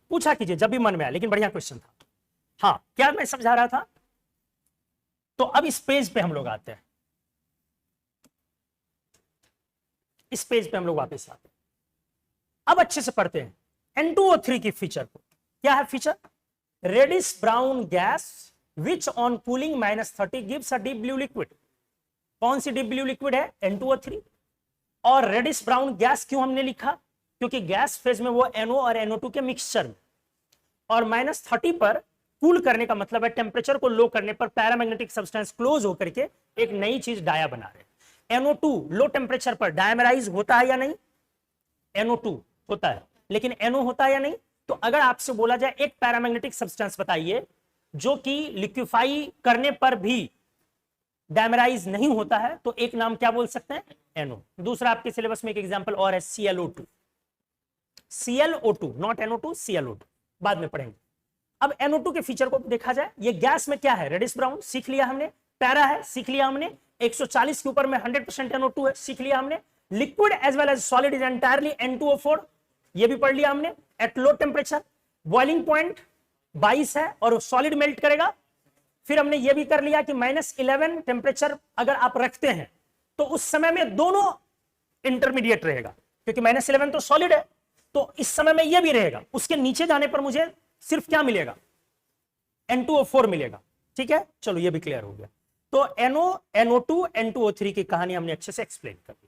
A: पूछा कीजिए जब भी मन में आए, लेकिन बढ़िया क्वेश्चन था। हाँ, क्या मैं समझा रहा था? तो अब इस पेज पे हम लोग आते हैं, इस पेज पे हम लोग वापस आते हैं। अब अच्छे से पढ़ते हैं N2O3 की फीचर को। क्या है feature? Reddish brown gas which on cooling -30 gives a deep blue liquid. कौन सी डीप ब्लू लिक्विड है? N2O3। और रेडिश ब्राउन गैस क्यों हमने लिखा? क्योंकि गैस फेज में वो NO और NO2 के मिक्सचर में, और -30 पर कूल करने का मतलब है टेम्परेचर को लो करने पर पैरामैग्नेटिक सब्सटेंस क्लोज होकर के एक नई चीज डाया बना रहे। NO2 लो टेम्परेचर पर डायमराइज होता है या नहीं? NO2 होता है, लेकिन NO होता है या नहीं? तो अगर आपसे बोला जाए एक पैरामैग्नेटिक सब्सटेंस बताइए जो कि लिक्विफाई करने पर भी डायमराइज नहीं होता है, तो एक नाम क्या बोल सकते हैं? NO। दूसरा आपके सिलेबस में एक एग्जांपल और है, ClO2। ClO2 not NO2, ClO2 बाद में पढ़ेंगे। अब NO2 के फीचर को देखा जाए, ये गैस में क्या है? रेडिश ब्राउन सीख लिया हमने, पैरा है सीख लिया हमने, 140 के ऊपर में 100% NO2 है सीख लिया हमने, liquid as well as solid is entirely N2O4, ये भी पढ़ लिया हमने। At low temperature boiling point 22 है और सॉलिड मेल्ट करेगा। फिर हमने ये भी कर लिया कि -11 टेम्परेचर अगर आप रखते हैं तो उस समय में दोनों इंटरमीडिएट रहेगा, क्योंकि -11 तो सॉलिड है, तो इस समय में ये भी रहेगा। उसके नीचे जाने पर मुझे सिर्फ क्या मिलेगा? N2O4 मिलेगा। ठीक है, चलो ये भी क्लियर हो गया। तो NO, NO2, N2O3 की कहानी हमने अच्छे से एक्सप्लेन कर दी।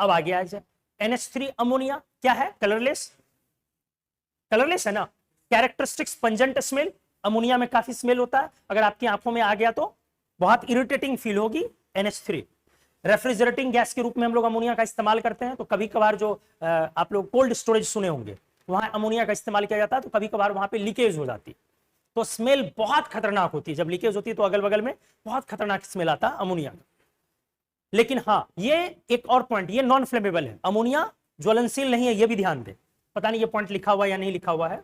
A: अब आगे आ जाए, NH3 अमोनिया क्या है? कलरलेस, कलरलेस है ना। कैरेक्टरिस्टिक्स पंजेंट स्मेल, अमोनिया में काफी स्मेल होता है, अगर आपकी आंखों में आ गया तो बहुत इरिटेटिंग फील होगी। NH3 रेफ्रिजरेटिंग गैस के रूप में हम लोग अमोनिया का इस्तेमाल करते हैं। तो कभी कभार जो आप लोग कोल्ड स्टोरेज सुने होंगे, वहां अमोनिया का इस्तेमाल किया जाता है, तो कभी कभार वहां पे लीकेज हो जाती है, तो स्मेल बहुत खतरनाक होती है। जब लीकेज होती है तो अगल बगल में बहुत खतरनाक स्मेल आता है अमोनिया का। लेकिन हाँ, ये एक और पॉइंट, ये नॉन फ्लेमेबल है, अमोनिया ज्वलनशील नहीं है, ये भी ध्यान दें। पता नहीं ये पॉइंट लिखा हुआ या नहीं लिखा हुआ है,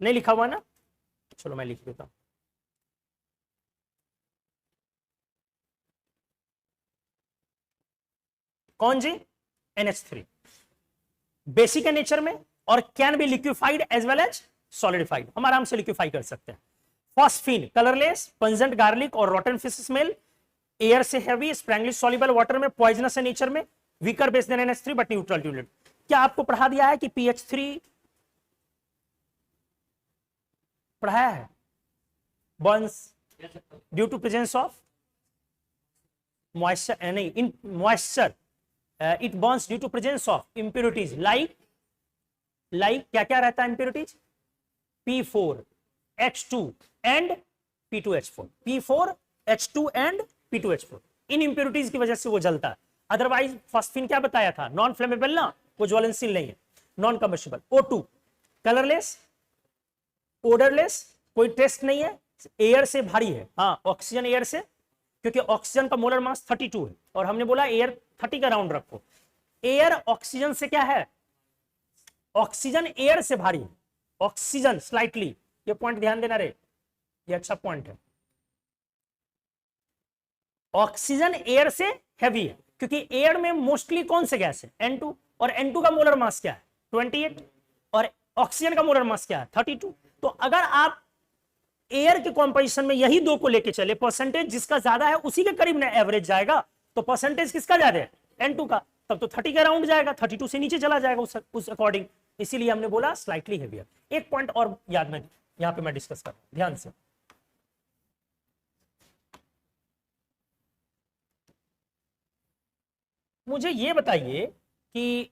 A: नहीं लिखा हुआ ना? चलो मैं लिख देता हूं। कौन जी? NH3 बेसिक है नेचर में और can be liquefied as well as solidified, हम आराम से लिक्विफाई कर सकते हैं। फॉस्फीन कलरलेस, पंजेंट गार्लिक और रॉटन फिश स्मेल, एयर से हैवी, स्प्रैंगली सॉल्युबल वाटर में, पॉइजनस है नेचर में, weaker base than NH3 but neutral to unit. क्या आपको पढ़ा दिया है कि PH3 पढ़ाया है? Burns due to presence of moisture, नहीं in moisture, it burns due to presence of impurities like क्या क्या रहता है impurities? P4H2 and P2H4, P4H2 and P2H4, इन इंप्योरिटीज की वजह से वो जलता है। अदरवाइज फॉस्फीन क्या बताया था? नॉन फ्लेमेबल ना, वो ज्वलनशील नहीं है, non combustible. O2 colourless, odourless, कोई टेस्ट नहीं है, एयर से भारी है, हाँ ऑक्सीजन एयर से, क्योंकि ऑक्सीजन का मोलर मास 32 है और हमने बोला एयर 30 का राउंड रखो। एयर ऑक्सीजन से क्या है? ऑक्सीजन एयर से भारी है, ऑक्सीजन स्लाइटली, ये पॉइंट ध्यान देना रे, ये अच्छा पॉइंट है। ऑक्सीजन एयर से हैवी है क्योंकि एयर में मोस्टली कौन से गैस है? N2, और N2 का मोलर मास क्या है? 28, और ऑक्सीजन का मोलर मास क्या है? 32। तो अगर आप एयर के कॉम्पोजिशन में यही दो को लेके चले, परसेंटेज जिसका ज्यादा है उसी के करीब ना एवरेज जाएगा, तो परसेंटेज किसका ज्यादा है? N2 का, तब तो 30 का राउंड जाएगा, 32 से नीचे चला जाएगा उस अकॉर्डिंग, इसीलिए हमने बोला स्लाइटली हेवियर। एक पॉइंट और याद में यहां पे मैं डिस्कस कर रहा हूं, ध्यान से। मुझे ये बताइए कि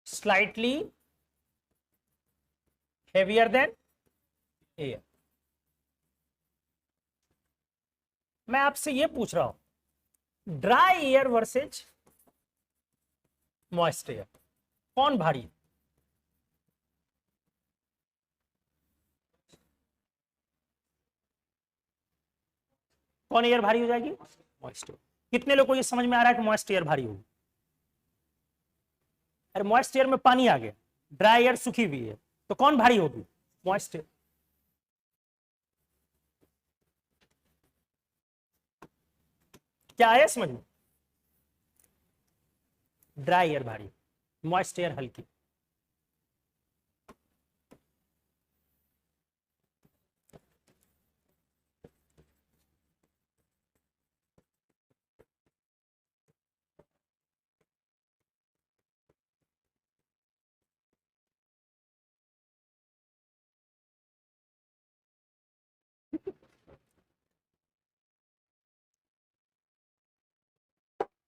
A: स्लाइटली हेवियर देन एयर, मैं आपसे ये पूछ रहा हूं dry air versus moist air, कौन भारी है? कौन एयर भारी हो जाएगी? Moist air. कितने लोगों को ये समझ में आ रहा है कि मॉइस्ट एयर भारी होगी? अरे मॉइस्ट एयर में पानी आ गया, ड्राई एयर सूखी हुई है, तो कौन भारी होगी? Moist air. क्या आया समझ में? ड्राई एयर भारी, मॉइस्ट एयर हल्की।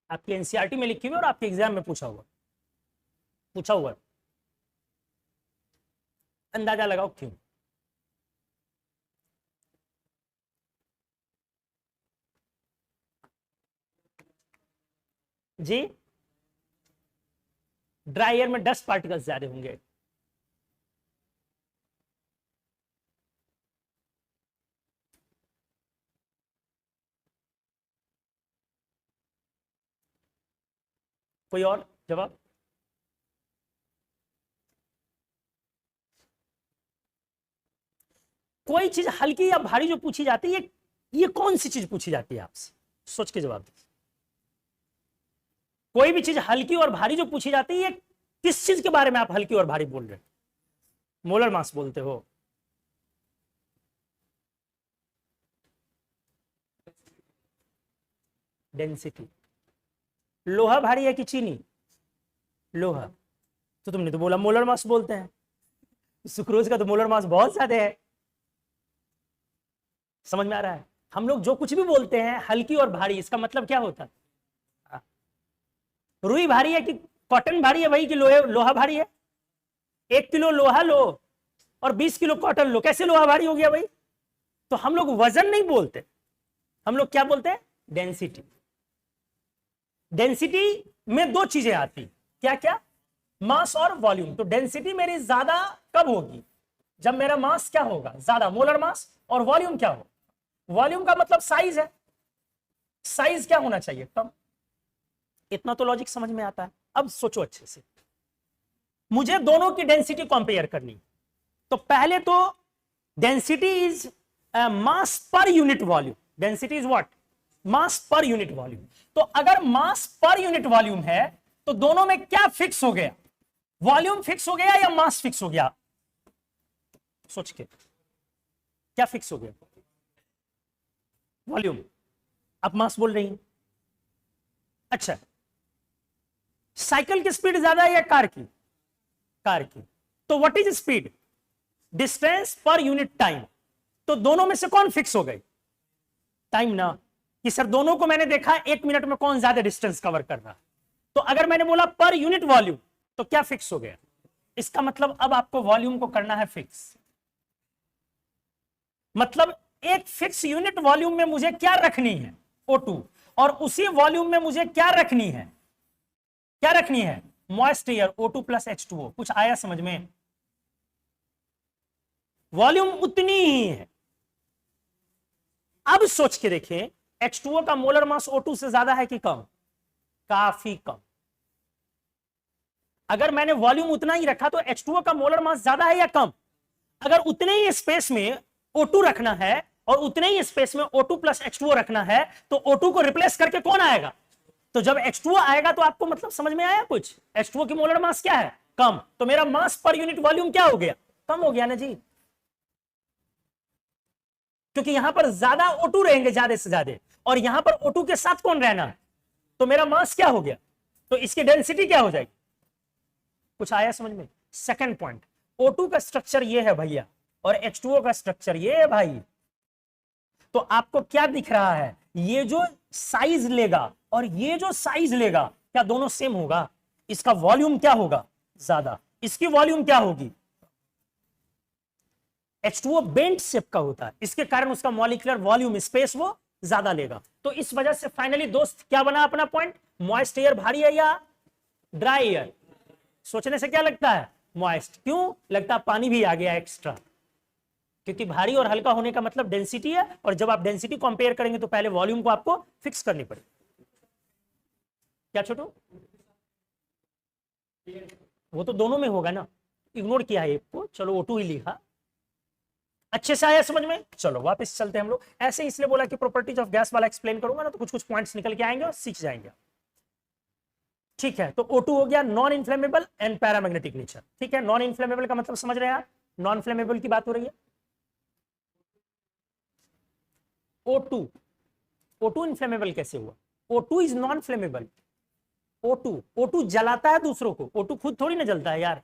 A: आपकी एनसीईआरटी में लिखी हुई और आपके एग्जाम में पूछा हुआ, अंदाजा लगाओ क्यों? जी, ड्राई एयर में डस्ट पार्टिकल्स ज्यादा होंगे। कोई और जवाब? कोई चीज हल्की या भारी जो पूछी जाती है, ये कौन सी चीज पूछी जाती है आपसे? सोच के जवाब दीजिए। कोई भी चीज हल्की और भारी जो पूछी जाती है, किस चीज के बारे में आप हल्की और भारी बोल रहे हैं? मोलर मास बोलते हो। डेंसिटी। लोहा भारी है कि चीनी? लोहा। तो तुमने तो बोला मोलर मास बोलते हैं, सुक्रोज का तो मोलर मास बहुत ज्यादा है। समझ में आ रहा है? हम लोग जो कुछ भी बोलते हैं हल्की और भारी, इसका मतलब क्या होता है? रुई भारी है कि कॉटन भारी है भाई, कि लोहा भारी है? 1 किलो लोहा लो और 20 किलो कॉटन लो, कैसे लोहा भारी हो गया भाई? तो हम लोग वजन नहीं बोलते, हम लोग क्या बोलते हैं? डेंसिटी। डेंसिटी में दो चीजें आती, क्या क्या? मास और वॉल्यूम। तो डेंसिटी मेरी ज्यादा कब होगी? जब मेरा मास क्या होगा? ज्यादा, मोलर मास। और वॉल्यूम क्या होगा? वॉल्यूम का मतलब साइज है, साइज क्या होना चाहिए? कम। इतना तो लॉजिक समझ में आता है। अब सोचो अच्छे से, मुझे दोनों की डेंसिटी कंपेयर करनी। तो पहले तो density is mass per unit volume. Density is what? Mass per unit volume. तो अगर मास पर यूनिट वॉल्यूम है तो दोनों में क्या फिक्स हो गया? वॉल्यूम फिक्स हो गया या मास फिक्स हो गया? सोच के, क्या फिक्स हो गया? वॉल्यूम। आप मास बोल रही हैं। अच्छा, साइकिल की स्पीड ज्यादा है या कार की? कार की। तो what is speed? Distance per unit time. तो दोनों में से कौन फिक्स हो गई? टाइम ना, कि सर दोनों को मैंने देखा 1 मिनट में कौन ज्यादा डिस्टेंस कवर कर रहा है। तो अगर मैंने बोला पर यूनिट वॉल्यूम तो क्या फिक्स हो गया? इसका मतलब अब आपको वॉल्यूम को करना है फिक्स। मतलब एक फिक्स यूनिट वॉल्यूम में मुझे क्या रखनी है? O2। और उसी वॉल्यूम में मुझे क्या रखनी है? क्या रखनी है? Moist air, O2 plus H2O। कुछ आया समझ में? वॉल्यूम उतनी ही है। अब सोच के देखें, H2O का मोलर मास O2 से ज्यादा है कि कम? काफी कम। अगर मैंने वॉल्यूम उतना ही रखा तो H2O का मोलर मास ज्यादा है या कम? अगर उतने ही स्पेस में O2 रखना है और उतने ही स्पेस में O2 प्लस H2O रखना है तो O2 को रिप्लेस करके कौन आएगा? तो जब H2O आएगा तो आपको मतलब समझ में आया कुछ? H2O की मोलर मास क्या है? कम। तो मेरा मास पर यूनिट वॉल्यूम क्या हो गया? कम हो गया ना जी, क्योंकि यहां पर ज्यादा O2 रहेंगे, ज्यादा से ज्यादा, और यहां पर O2 के साथ कौन रहना है? तो मेरा मास क्या हो गया? तो इसकी डेंसिटी क्या हो जाएगी? कुछ आया समझ में? सेकंड पॉइंट, O2 का स्ट्रक्चर ये है भैया और H2O का स्ट्रक्चर ये है भाई। तो आपको क्या दिख रहा है? ये जो साइज लेगा और ये जो साइज लेगा, क्या दोनों सेम होगा? इसका वॉल्यूम क्या होगा? ज्यादा। इसकी वॉल्यूम क्या होगी? H2O बेंट शेप का होता है, इसके कारण उसका मॉलिक्यूलर वॉल्यूम, स्पेस वो ज्यादा लेगा। तो इस वजह से फाइनली दोस्त क्या बना अपना पॉइंट? मॉइस्ट एयर भारी है या ड्राई एयर? सोचने से क्या लगता है? मॉइस्ट। क्यों लगता है? पानी भी आ गया एक्स्ट्रा, क्योंकि भारी और हल्का होने का मतलब डेंसिटी है, और जब आप डेंसिटी कंपेयर करेंगे तो पहले वॉल्यूम को आपको फिक्स करनी पड़ेगी। क्या छोटू? वो तो दोनों में होगा ना, इग्नोर किया है एक को, चलो O2 ही लिखा। अच्छे से आया समझ में? चलो वापस चलते हैं हम लोग। ऐसे इसलिए बोला कि प्रॉपर्टीज ऑफ गैस वाला एक्सप्लेन करूंगा ना, तो कुछ कुछ पॉइंट्स निकल के आएंगे और सीख जाएंगे। ठीक है, तो O2 हो गया non inflammable and paramagnetic nature. ठीक है, नॉन इन्फ्लेमेबल का मतलब समझ रहे हैं आप? नॉन फ्लेमेबल की बात हो रही है। O2 इन्फ्लेमेबल कैसे हुआ? O2 is non flammable. O2 जलाता है दूसरों को, O2 खुद थोड़ी ना जलता है यार।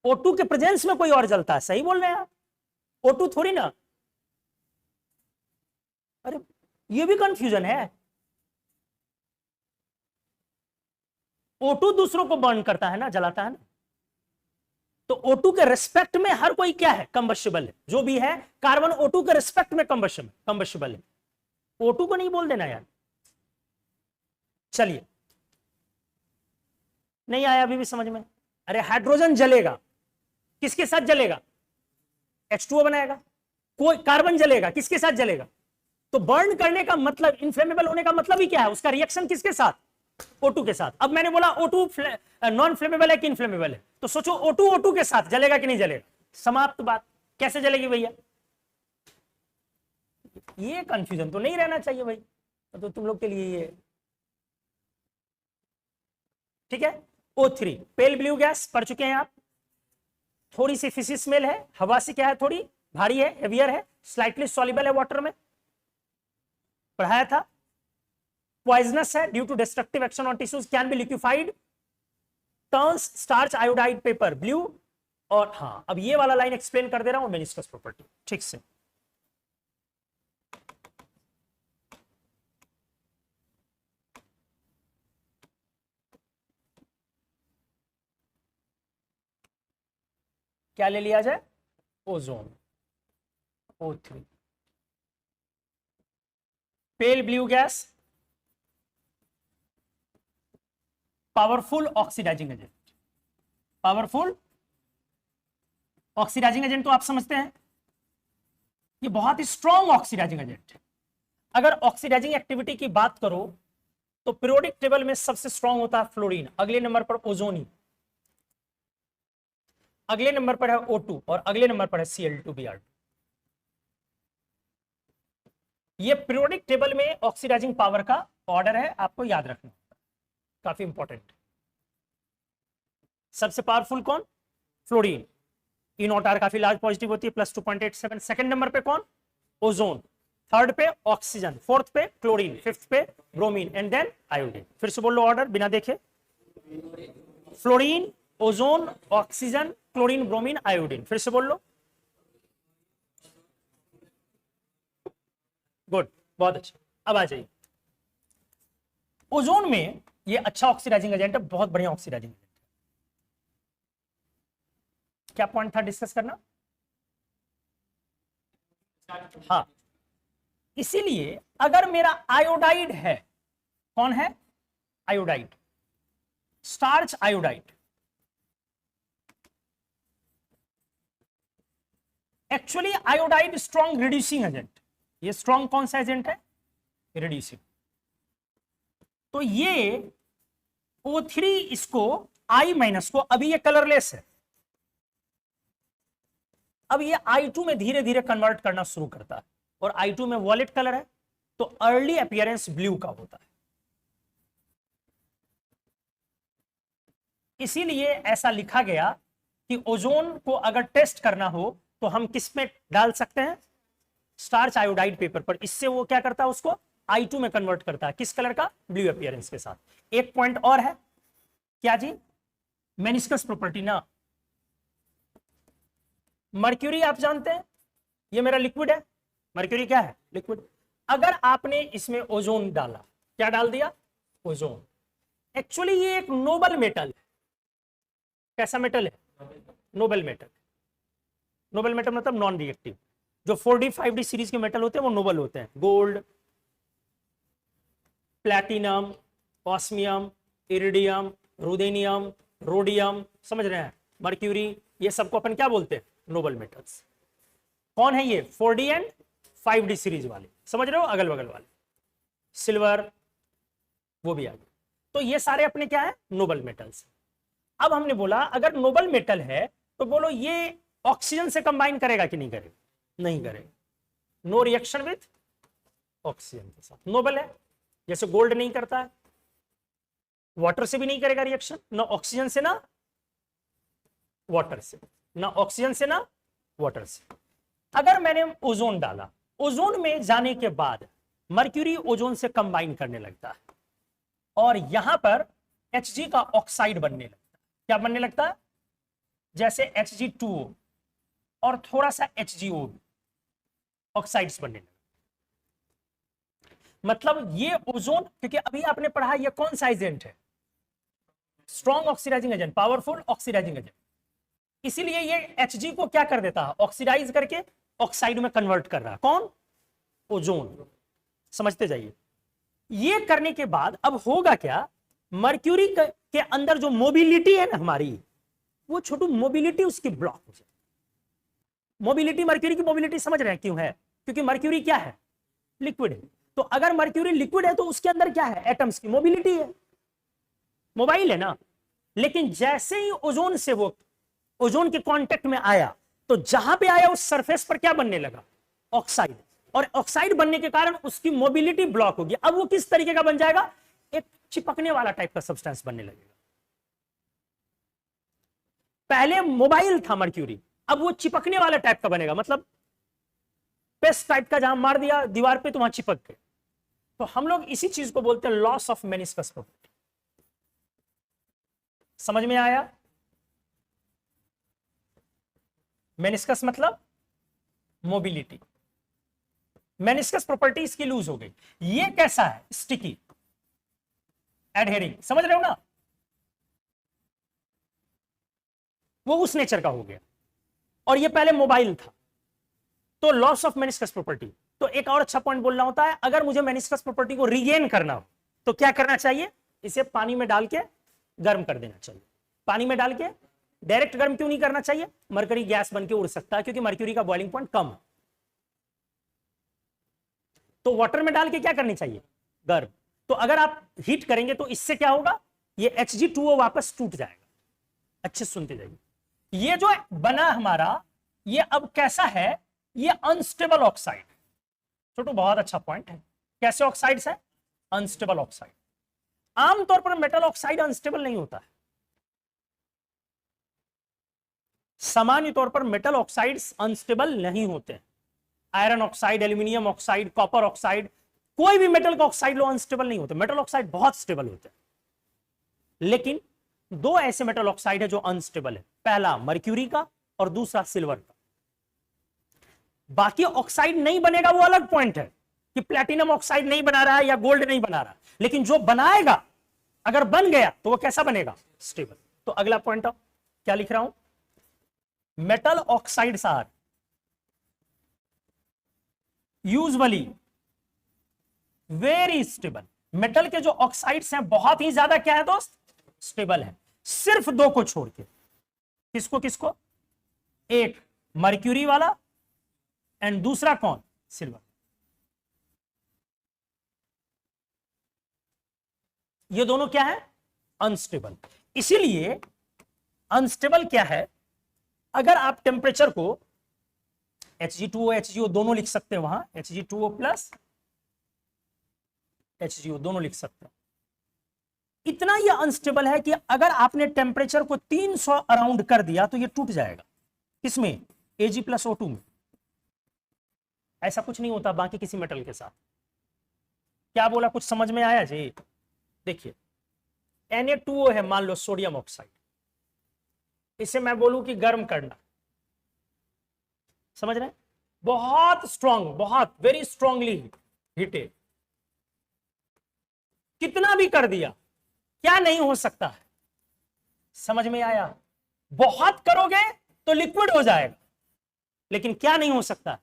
A: O2 के प्रेजेंस में कोई और जलता है, सही बोल रहे हैं आप। O2 थोड़ी ना। अरे ये भी कंफ्यूजन है। O2 दूसरों को बर्न करता है ना, जलाता है ना। तो O2 के रिस्पेक्ट में हर कोई क्या है? कंबस्टिबल है। जो भी है कार्बन O2 के रिस्पेक्ट में कंबस्टिबल है। O2 को नहीं बोल देना यार। चलिए, नहीं आया अभी भी समझ में? अरे हाइड्रोजन जलेगा, किसके साथ जलेगा? H2O बनाएगा। कोई कार्बन जलेगा, किसके साथ जलेगा? तो बर्न करने का मतलब, इनफ्लेमेबल होने का मतलब ही क्या है? उसका रिएक्शन किसके साथ? O2 के साथ। अब मैंने बोला O2 नॉन फ्लेमेबल है कि इनफ्लेमेबल है, तो सोचो O2 के साथ जलेगा कि नहीं जलेगा? समाप्त बात। कैसे जलेगी भैया? ये कंफ्यूजन तो नहीं रहना चाहिए भाई, तो तुम लोग के लिए ये ठीक है। O3 पेल ब्लू गैस पढ़ चुके हैं आप। थोड़ी सी फिशी स्मेल है, हवा से क्या है? थोड़ी भारी है, हेवियर है, स्लाइटली सॉल्युबल है वाटर में, पढ़ाया था। पॉइजनस है due to destructive action on tissues, can be liquefied, turns starch iodide paper blue. और हाँ, अब ये वाला लाइन एक्सप्लेन कर दे रहा हूं, मेनिस्कस प्रॉपर्टी ठीक से। क्या ले लिया जाए? Ozone, O3। Pale blue gas powerful oxidising agent. Powerful oxidising agent तो आप समझते हैं, ये बहुत ही स्ट्रॉन्ग ऑक्सीडाइजिंग एजेंट है। अगर ऑक्सीडाइजिंग एक्टिविटी की बात करो तो पीरियोडिक टेबल में सबसे स्ट्रांग होता है फ्लोरीन, अगले नंबर पर ओजोन, अगले नंबर पर है O2 और अगले नंबर पर है Cl2Br2। ये पीरियोडिक टेबल में ऑक्सीडाइजिंग पावर का ऑर्डर है, आपको याद रखना, काफी इंपॉर्टेंट। सबसे पावरफुल कौन? फ्लोरीन। ई नॉट आर काफी लार्ज पॉजिटिव होती है +2.87। सेकंड नंबर पे कौन? ओजोन। थर्ड पे ऑक्सीजन, फोर्थ पे क्लोरीन, फिफ्थ पे ब्रोमीन एंड देन आयोडीन। फिर से बोल लो ऑर्डर बिना देखे, fluorine, ozone, oxygen, chlorine, bromine, iodine. फिर से बोल लो। गुड, बहुत अच्छा। अब आ जाइए, ओजोन में ये अच्छा ऑक्सीडाइजिंग एजेंट है, बहुत बढ़िया ऑक्सीडाइजिंग एजेंट। क्या पॉइंट था डिस्कस करना? हाँ, इसीलिए अगर मेरा आयोडाइड है, कौन है? Iodide, starch iodide. Actually iodide strong reducing agent. ये स्ट्रॉन्ग कौन सा एजेंट है? रिड्यूसिंग। तो ये O3 इसको I- को, अभी ये कलरलेस है, अब ये I2 में धीरे धीरे कन्वर्ट करना शुरू करता है, और I2 में वॉलेट कलर है तो अर्ली अपीयरेंस ब्लू का होता है। इसीलिए ऐसा लिखा गया कि ओजोन को अगर टेस्ट करना हो तो हम किस में डाल सकते हैं? स्टार्च आयोडाइड पेपर पर। इससे वो क्या करता है? उसको I2 में कन्वर्ट करता है, किस कलर का? ब्लू अपीयरेंस के साथ। एक पॉइंट और है, क्या जी? मेनिस्कस प्रॉपर्टी ना। मर्क्यूरी आप जानते हैं, ये मेरा लिक्विड है, मर्क्यूरी क्या है? लिक्विड। अगर आपने इसमें ओजोन डाला, क्या डाल दिया? ओजोन। एक्चुअली ये एक नोबल मेटल है। कैसा मेटल है? Nobel metal. नोबल मेटल मतलब नॉन रिएक्टिव। जो 4D 5D सीरीज के मेटल होते हैं वो नोबल होते हैं। Gold, platinum, osmium, iridium, ruthenium, rhodium, समझ रहे हैं? मर्क्यूरी, ये सबको अपन क्या बोलते हैं? Noble metals. कौन है ये? 4D एंड 5D सीरीज वाले, समझ रहे हो? अगल बगल वाले। सिल्वर, वो भी आ गए। तो ये सारे अपने क्या है? Noble metals. अब हमने बोला अगर नोबल मेटल है तो बोलो ये ऑक्सीजन से कंबाइन करेगा कि नहीं करेगा? नहीं करेगा। नो रिएक्शन विथ ऑक्सीजन के साथ। नोबल है, जैसे गोल्ड नहीं करता है, वाटर से भी नहीं करेगा रिएक्शन, ना ऑक्सीजन से ना वाटर से, ना ऑक्सीजन से ना वाटर से। अगर मैंने ओजोन डाला, ओजोन में जाने के बाद मर्क्यूरी ओजोन से कंबाइन करने लगता है और यहां पर Hg का ऑक्साइड बनने लगता है। क्या बनने लगता है? जैसे Hg2O और थोड़ा सा HgO, ऑक्साइड्स बनने लगता। मतलब ये ओजोन, क्योंकि अभी आपने पढ़ा ये कौन सा एजेंट है? Strong oxidising agent, powerful oxidising agent. इसीलिए ये Hg को क्या कर देता है? ऑक्सीडाइज करके ऑक्साइड में कन्वर्ट कर रहा है। कौन? ओजोन। समझते जाइए। ये करने के बाद अब होगा क्या? मर्क्यूरी के अंदर जो मोबिलिटी है ना हमारी, वो छोटू मोबिलिटी उसकी ब्लॉक हो जाए। मोबिलिटी, मर्क्यूरी की मोबिलिटी समझ रहे हैं क्यों है? क्योंकि मर्क्यूरी क्या है? लिक्विड है। तो अगर मर्क्यूरी लिक्विड है तो उसके अंदर क्या है? एटम्स की मोबिलिटी है, मोबाइल है ना। लेकिन जैसे ही ओजोन से वो ओजोन के कांटेक्ट में आया तो जहां पे आया उस सरफेस पर क्या बनने लगा? ऑक्साइड। और ऑक्साइड बनने के कारण उसकी मोबिलिटी ब्लॉक होगी। अब वो किस तरीके का बन जाएगा? एक चिपकने वाला टाइप का सब्सटेंस बनने लगेगा। पहले मोबाइल था मर्क्यूरी, अब वो चिपकने वाला टाइप का बनेगा, मतलब पेस्ट टाइप का, जहां मार दिया दीवार पे तो वहां चिपक गए। तो हम लोग इसी चीज को बोलते हैं लॉस ऑफ मेनिस्कस प्रॉपर्टी। समझ में आया? मेनिस्कस मतलब मोबिलिटी। मेनिस्कस प्रॉपर्टी इसकी लूज हो गई। ये कैसा है? स्टिकी, एडहेरिंग, समझ रहे हो ना? वो उस नेचर का हो गया। और ये पहले मोबाइल था, तो लॉस ऑफ मेनिस्कस प्रॉपर्टी। तो एक और अच्छा पॉइंट बोलना होता है, अगर मुझे मेनिस्कस प्रॉपर्टी को रीगेन करना हो तो क्या करना चाहिए? इसे पानी में डाल के गर्म कर देना चाहिए। पानी में डाल के डायरेक्ट गर्म क्यों नहीं करना चाहिए? मरकरी गैस बन के उड़ सकता है, क्योंकि मर्क्यूरी का बॉइलिंग पॉइंट कम है। तो वाटर में डाल के क्या करनी चाहिए, गर्म। तो अगर आप हीट करेंगे तो इससे क्या होगा, ये Hg2O वापस टूट जाएगा। अच्छे सुनते जाइए, ये जो बना हमारा, ये अब कैसा है, ये अनस्टेबल ऑक्साइड। छोटू बहुत अच्छा पॉइंट है, कैसे ऑक्साइड्स है, अनस्टेबल ऑक्साइड। आमतौर पर मेटल ऑक्साइड अनस्टेबल नहीं होता है, सामान्य तौर पर मेटल ऑक्साइड्स अनस्टेबल नहीं होते हैं। Iron oxide, aluminium oxide, copper oxide, कोई भी मेटल का ऑक्साइड लो अनस्टेबल नहीं होते, मेटल ऑक्साइड बहुत स्टेबल होते हैं। लेकिन दो ऐसे मेटल ऑक्साइड है जो अनस्टेबल है, पहला मर्क्यूरी का और दूसरा सिल्वर का। बाकी ऑक्साइड नहीं बनेगा वो अलग पॉइंट है कि प्लैटिनम ऑक्साइड नहीं बना रहा है या गोल्ड नहीं बना रहा है, लेकिन जो बनाएगा अगर बन गया तो वो कैसा बनेगा, स्टेबल। तो अगला पॉइंट क्या लिख रहा हूं, metal oxides are usually very stable. Metal के जो ऑक्साइड्स हैं बहुत ही ज्यादा क्या है दोस्त, स्टेबल है, सिर्फ दो को छोड़ के। किसको किसको, एक मर्क्यूरी वाला एंड दूसरा कौन, सिल्वर। ये दोनों क्या है, अनस्टेबल। इसीलिए अनस्टेबल क्या है, अगर आप टेम्परेचर को Hg2O HgO दोनों लिख सकते हैं, वहां Hg2O प्लस HgO दोनों लिख सकते हैं। इतना यह अनस्टेबल है कि अगर आपने टेम्परेचर को 300 अराउंड कर दिया तो यह टूट जाएगा। किसमें, Ag प्लस O2 में। ऐसा कुछ नहीं होता बाकी किसी मेटल के साथ। क्या बोला, कुछ समझ में आया जी। देखिए Na2O है, मान लो सोडियम ऑक्साइड, इसे मैं बोलूं कि गर्म करना, समझ रहे हैं, बहुत स्ट्रांग, बहुत वेरी स्ट्रांगली हीटेड, कितना भी कर दिया क्या नहीं हो सकता है, समझ में आया। बहुत करोगे तो लिक्विड हो जाएगा, लेकिन क्या नहीं हो सकता,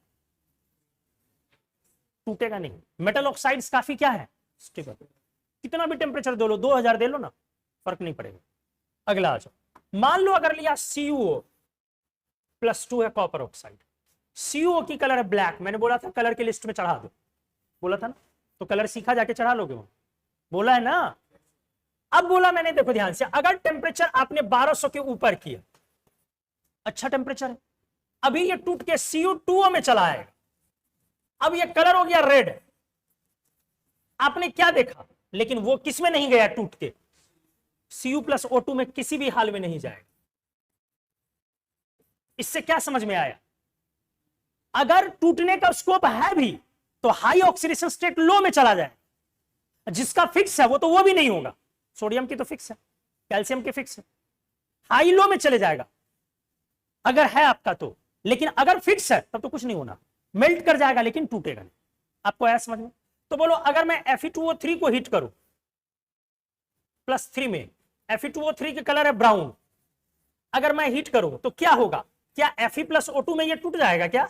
A: टूटेगा नहीं। मेटल ऑक्साइड्स काफी क्या है, स्टेबल। कितना भी टेम्परेचर दे लो, 2000 दे लो ना, फर्क नहीं पड़ेगा। अगला आ जाओ, मान लो अगर लिया CuO +2 है कॉपर ऑक्साइड, CuO की कलर है ब्लैक। मैंने बोला था कलर की लिस्ट में चढ़ा दो, बोला था ना, तो कलर सीखा जाके चढ़ा लोगे वहां, बोला है ना। अब बोला मैंने, देखो ध्यान से, अगर टेम्परेचर आपने 1200 के ऊपर किया, अच्छा टेम्परेचर है, अभी ये टूट के Cu2O में चला आएगा, अब ये कलर हो गया रेड। आपने क्या देखा, लेकिन वो किसमें नहीं गया टूट के, Cu + O2 में किसी भी हाल में नहीं जाएगा। इससे क्या समझ में आया, अगर टूटने का स्कोप है भी तो हाई ऑक्सीडेशन स्टेट लो में चला जाए। जिसका फिक्स है वो भी नहीं होगा, सोडियम की तो फिक्स है, कैल्शियम की फिक्स है, हाई लो में चले जाएगा अगर है आपका तो। लेकिन अगर फिक्स है तब तो कुछ नहीं होना, मेल्ट कर जाएगा लेकिन टूटेगा नहीं। आपको आया समझ में। तो बोलो अगर मैं Fe2O3 को हीट करूं +3 में, Fe2O3 के कलर है ब्राउन, अगर मैं हीट करूं तो क्या होगा, क्या Fe + O2 में ये टूट जाएगा क्या,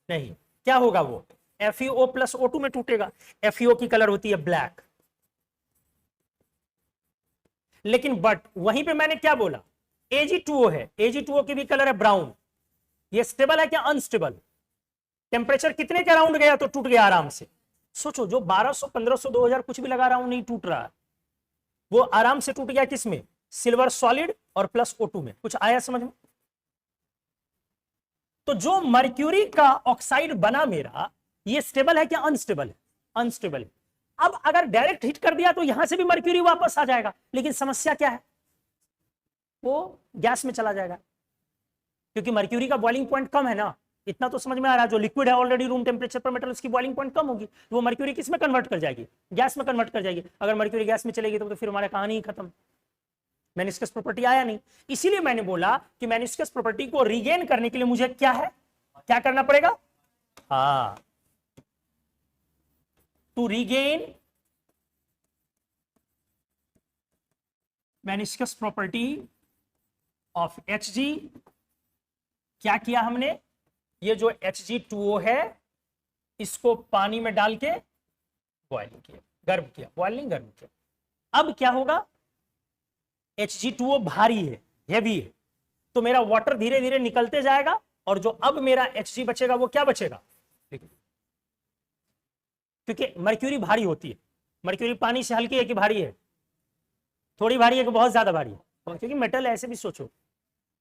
A: नहीं। क्या होगा, वो FeO + O2 में टूटेगा। FeO की कलर होती है ब्लैक। लेकिन बट वहीं पे मैंने क्या बोला, Ag2O है, Ag2O की भी कलर है ब्राउन। ये स्टेबल है क्या, अनस्टेबल। टेम्परेचर कितने के अराउंड गया तो टूट गया आराम से। सोचो, जो 1200 1500 2000 कुछ भी लगा रहा हूं नहीं टूट रहा है, वो आराम से टूट गया किसमें, सिल्वर सॉलिड और +O2 में। कुछ आया समझ में। तो जो मर्क्यूरी का ऑक्साइड बना मेरा, ये स्टेबल है क्या, अनस्टेबल है, अनस्टेबल है। अब अगर डायरेक्ट हीट कर दिया तो यहां से भी मर्क्यूरी वापस आ जाएगा, लेकिन समस्या क्या है, वो गैस में चला जाएगा, क्योंकि मर्क्यूरी का बॉइलिंग पॉइंट कम है ना। इतना तो समझ में आ रहा है, जो लिक्विड है ऑलरेडी रूम टेम्परेचर पर मेटल, उसकी बॉइलिंग पॉइंट कम होगी, तो वो मर्क्यूरी किस में कन्वर्ट कर जाएगी, गैस में कन्वर्ट कर जाएगी। अगर मर्क्यूरी गैस में चलेगी तो फिर हमारा कहानी ही खत्म, मेनिस्कस प्रॉपर्टी आया नहीं। इसीलिए मैंने बोला कि मेनिस्कस प्रॉपर्टी को रीगेन करने के लिए मुझे क्या है, क्या करना पड़ेगा, हाँ, to regain meniscus property of Hg, क्या किया हमने, ये जो Hg2O है इसको पानी में डाल के बॉइलिंग किया, गर्म किया, बॉइलिंग गर्म किया। अब क्या होगा, Hg2O भारी है, हैवी है, तो मेरा वाटर धीरे धीरे निकलते जाएगा, और जो अब मेरा Hg बचेगा वो क्या बचेगा, क्योंकि मर्क्यूरी भारी होती है। मर्क्यूरी पानी से हल्की है कि भारी है? थोड़ी भारी है कि बहुत ज्यादा भारी है? क्योंकि मेटल ऐसे भी सोचो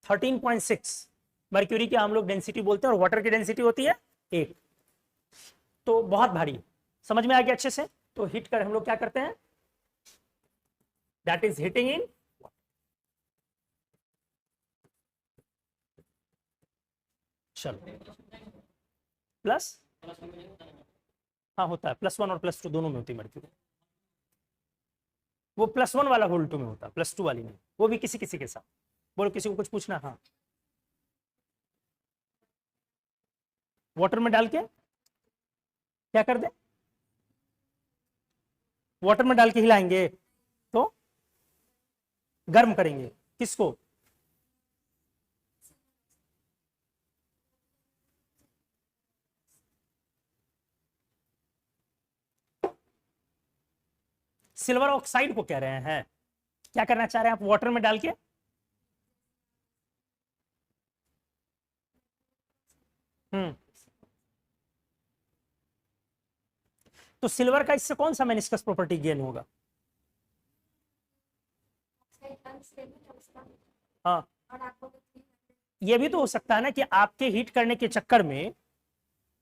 A: 13.6 मर्क्यूरी की हम लोग डेंसिटी बोलते हैं और वाटर की डेंसिटी होती है 8, तो बहुत भारी है। समझ में आ गया अच्छे से? तो हीट कर हम लोग क्या करते हैं, दैट इज हीटिंग इन। चलो प्लस, हाँ होता है, +1 और +2 दोनों में होती है मर्क्यूरी। वो +1 वाला होल 2 में होता है, +2 वाली नहीं, वो भी किसी किसी के साथ। बोलो किसी को कुछ पूछना? हाँ, वाटर में डाल के क्या कर दे? वाटर में डाल के हिलाएंगे तो गर्म करेंगे किसको? सिल्वर ऑक्साइड को कह रहे हैं। क्या करना चाह रहे हैं आप वाटर में डाल के? हम्म, तो सिल्वर का इससे कौन सा मेनिस्कस प्रॉपर्टी गेन होगा? हाँ, ये भी तो हो सकता है ना कि आपके हीट करने के चक्कर में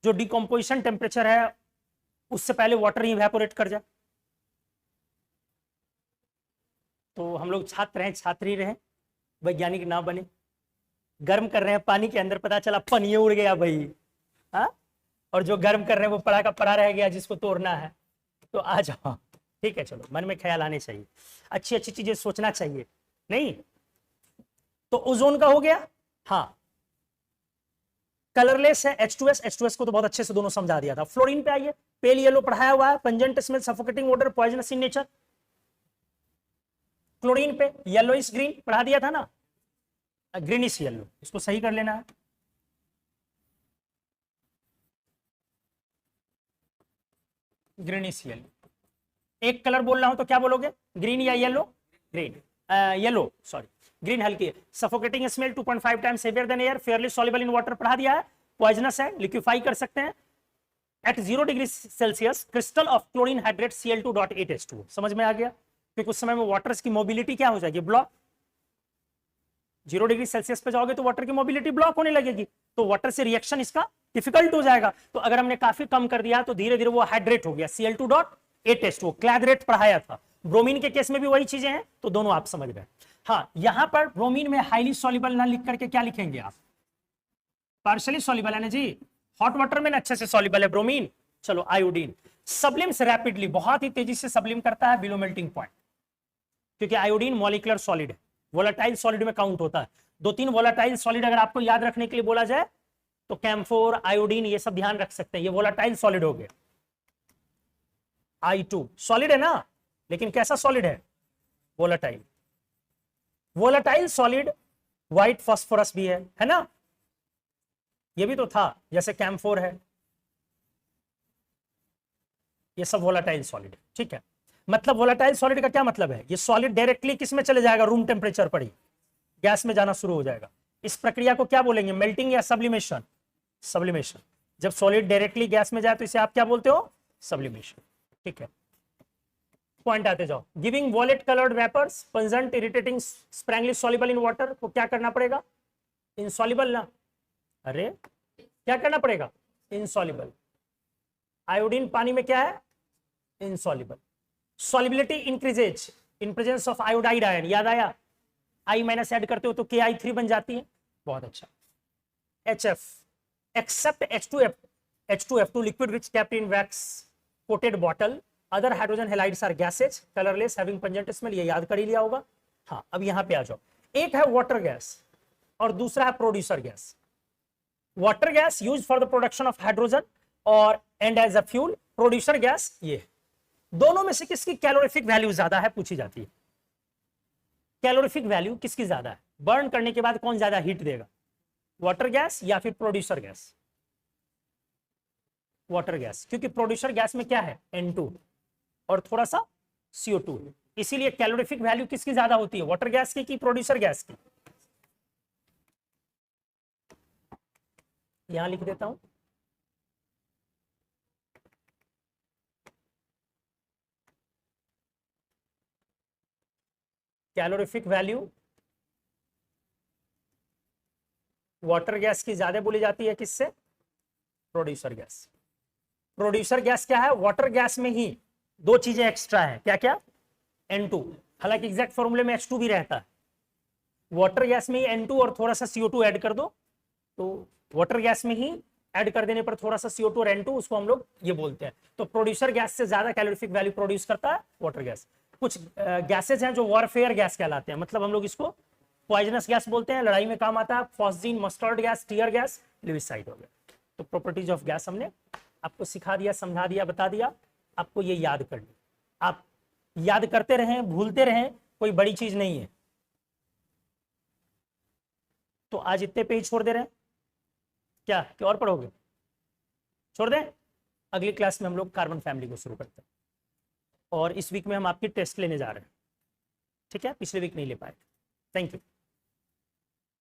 A: जो डिकम्पोजिशन टेम्परेचर है उससे पहले वाटर ही इवेपोरेट कर जाए। तो हम लोग छात्र हैं, छात्र ही रहे, वैज्ञानिक ना बने। गर्म कर रहे हैं पानी के अंदर, पता चला पनिये उड़ गया भाई। हाँ, और जो गर्म कर रहे हैं वो पड़ा का पड़ा रह गया जिसको तोड़ना है। तो आ जाओ, ठीक है, चलो मन में ख्याल आने चाहिए, अच्छी अच्छी चीजें सोचना चाहिए। नहीं तो ओजोन का हो गया। हाँ, कलरलेस है H2S। H2S को तो बहुत अच्छे से दोनों समझा दिया था। फ्लोरीन पे आइए, पेल येलो पढ़ाया हुआ है, pungent smell, suffocating order, poisonous in nature. Chlorine पे येलोइश ग्रीन पढ़ा दिया था ना, ग्रीनिश येलो, इसको सही कर लेना है। ग्रीनिश येलो, एक कलर बोल रहा हूं तो क्या बोलोगे, ग्रीन या yellow? Green, yellow sorry, green हल्की है। Suffocating smell 2.5 times heavier than air, fairly soluble in water पढ़ा दिया है। पॉइजनस है, लिक्विफाई कर सकते हैं। At 0 degree Celsius crystal of chlorine hydrate Cl2.8H2। समझ में आ गया? क्योंकि उस समय में वाटर्स की मोबिलिटी क्या हो जाएगी, ब्लॉक। 0 डिग्री सेल्सियस पे जाओगे तो वाटर की मोबिलिटी ब्लॉक होने लगेगी, तो वाटर से रिएक्शन इसका डिफिकल्ट हो जाएगा। तो अगर हमने काफी कम कर दिया तो धीरे धीरे वो हाइड्रेट हो गया, Cl2.8H2। क्लैदरेट पढ़ाया था। ब्रोमीन के केस में भी वही चीजें हैं, तो दोनों आप समझ गए। हाँ, यहां पर ब्रोमीन में हाईली सॉल्युबल ना लिख करके क्या लिखेंगे आप, पार्शियली सॉल्युबल है ना जी। हॉट वाटर में ना अच्छे से सॉल्युबल है ब्रोमीन। चलो आयोडीन सब्लिम्स रैपिडली, बहुत ही तेजी से सब्लिम करता है बिलो मेल्टिंग पॉइंट, क्योंकि आयोडीन मॉलिक्यूलर सॉलिड है, वोलेटाइल सॉलिड में काउंट होता है। 2-3 वोलेटाइल सॉलिड अगर आपको याद रखने के लिए बोला जाए तो कैम्फोर, आयोडीन, ये सब ध्यान रख सकते हैं, ये वोलेटाइल सॉलिड हो गए। I2 सॉलिड है ना, लेकिन कैसा सॉलिड है, volatile. Volatile solid white phosphorus भी है ना, ये भी तो था, जैसे कैम्फोर है, ये सब वोलेटाइल सॉलिड है, ठीक है। मतलब वोलेटाइल सॉलिड का क्या मतलब है, ये सॉलिड डायरेक्टली किस में चले जाएगा, रूम टेम्परेचर पर ही गैस में जाना शुरू हो जाएगा। इस प्रक्रिया को क्या बोलेंगे, मेल्टिंग या सब्लिमेशन? सब्लिमेशन। जब सॉलिड डायरेक्टली गैस में जाए तो इसे आप क्या बोलते हो, सब्लिमेशन, ठीक है। पॉइंट आते जाओ। Giving violet coloured vapours pungent irritating sparingly soluble in water को क्या करना पड़ेगा, इनसॉल्युबल ना, अरे क्या करना पड़ेगा, इनसॉल्युबल। आयोडीन पानी में क्या है, insoluble. Solubility increases in presence of iodide ion, याद आया, आई माइनस ऐड करते हो तो KI3 बन जाती है, बहुत अच्छा। HF except H2F2 liquid which kept in wax coated bottle, other hydrogen halides are gases colorless having pungent smell, ये याद कर ही लिया होगा। हाँ, अब यहां पे आ जाओ। एक है वाटर गैस और दूसरा है producer gas. Water gas use for the production of hydrogen और and as a fuel, producer gas ये। दोनों में से किसकी कैलोरीफिक वैल्यू ज्यादा है पूछी जाती है, कैलोरीफिक वैल्यू किसकी ज्यादा है, बर्न करने के बाद कौन ज्यादा हीट देगा, वाटर गैस या फिर प्रोड्यूसर गैस? वाटर गैस, क्योंकि प्रोड्यूसर गैस में क्या है, N2 और थोड़ा सा CO2, इसीलिए कैलोरीफिक वैल्यू किसकी ज्यादा होती है, वाटर गैस की कि प्रोड्यूसर गैस की? यहां लिख देता हूं, कैलोरीफिक वैल्यू वाटर गैस की ज्यादा बोली जाती है, किससे? Producer gas. प्रोड्यूसर गैस क्या है? वाटर गैस में ही दो चीजें एक्स्ट्रा है, क्या क्या? N2, हालांकि एग्जैक्ट फॉर्मूले में H2 भी रहता है। वाटर गैस में ही N2 और थोड़ा सा CO2 ऐड कर दो, तो वाटर गैस में ही ऐड कर देने पर थोड़ा सा CO2 और N2, उसको हम लोग ये बोलते हैं। तो प्रोड्यूसर गैस से ज्यादा कैलोरीफिक वैल्यू प्रोड्यूस करता है वाटर गैस। कुछ गैसेज हैं जो वॉरफेयर गैस कहलाते हैं, मतलब हम लोग इसको पॉइजनस गैस बोलते हैं, लड़ाई में काम आता है। Phosgene, mustard gas, tear gas, lewisite हो गया। तो प्रॉपर्टीज ऑफ गैस हमने आपको सिखा दिया, समझा दिया, बता दिया। आपको ये याद करनी, आप याद करते रहें, भूलते रहें, कोई बड़ी चीज नहीं है। तो आज इतने पे ही छोड़ दे रहे हैं क्या और पढ़ोगे? छोड़ दें? अगली क्लास में हम लोग कार्बन फैमिली को शुरू करते हैं, और इस वीक में हम आपकी टेस्ट लेने जा रहे हैं, ठीक है? पिछले वीक नहीं ले पाए। Thank you.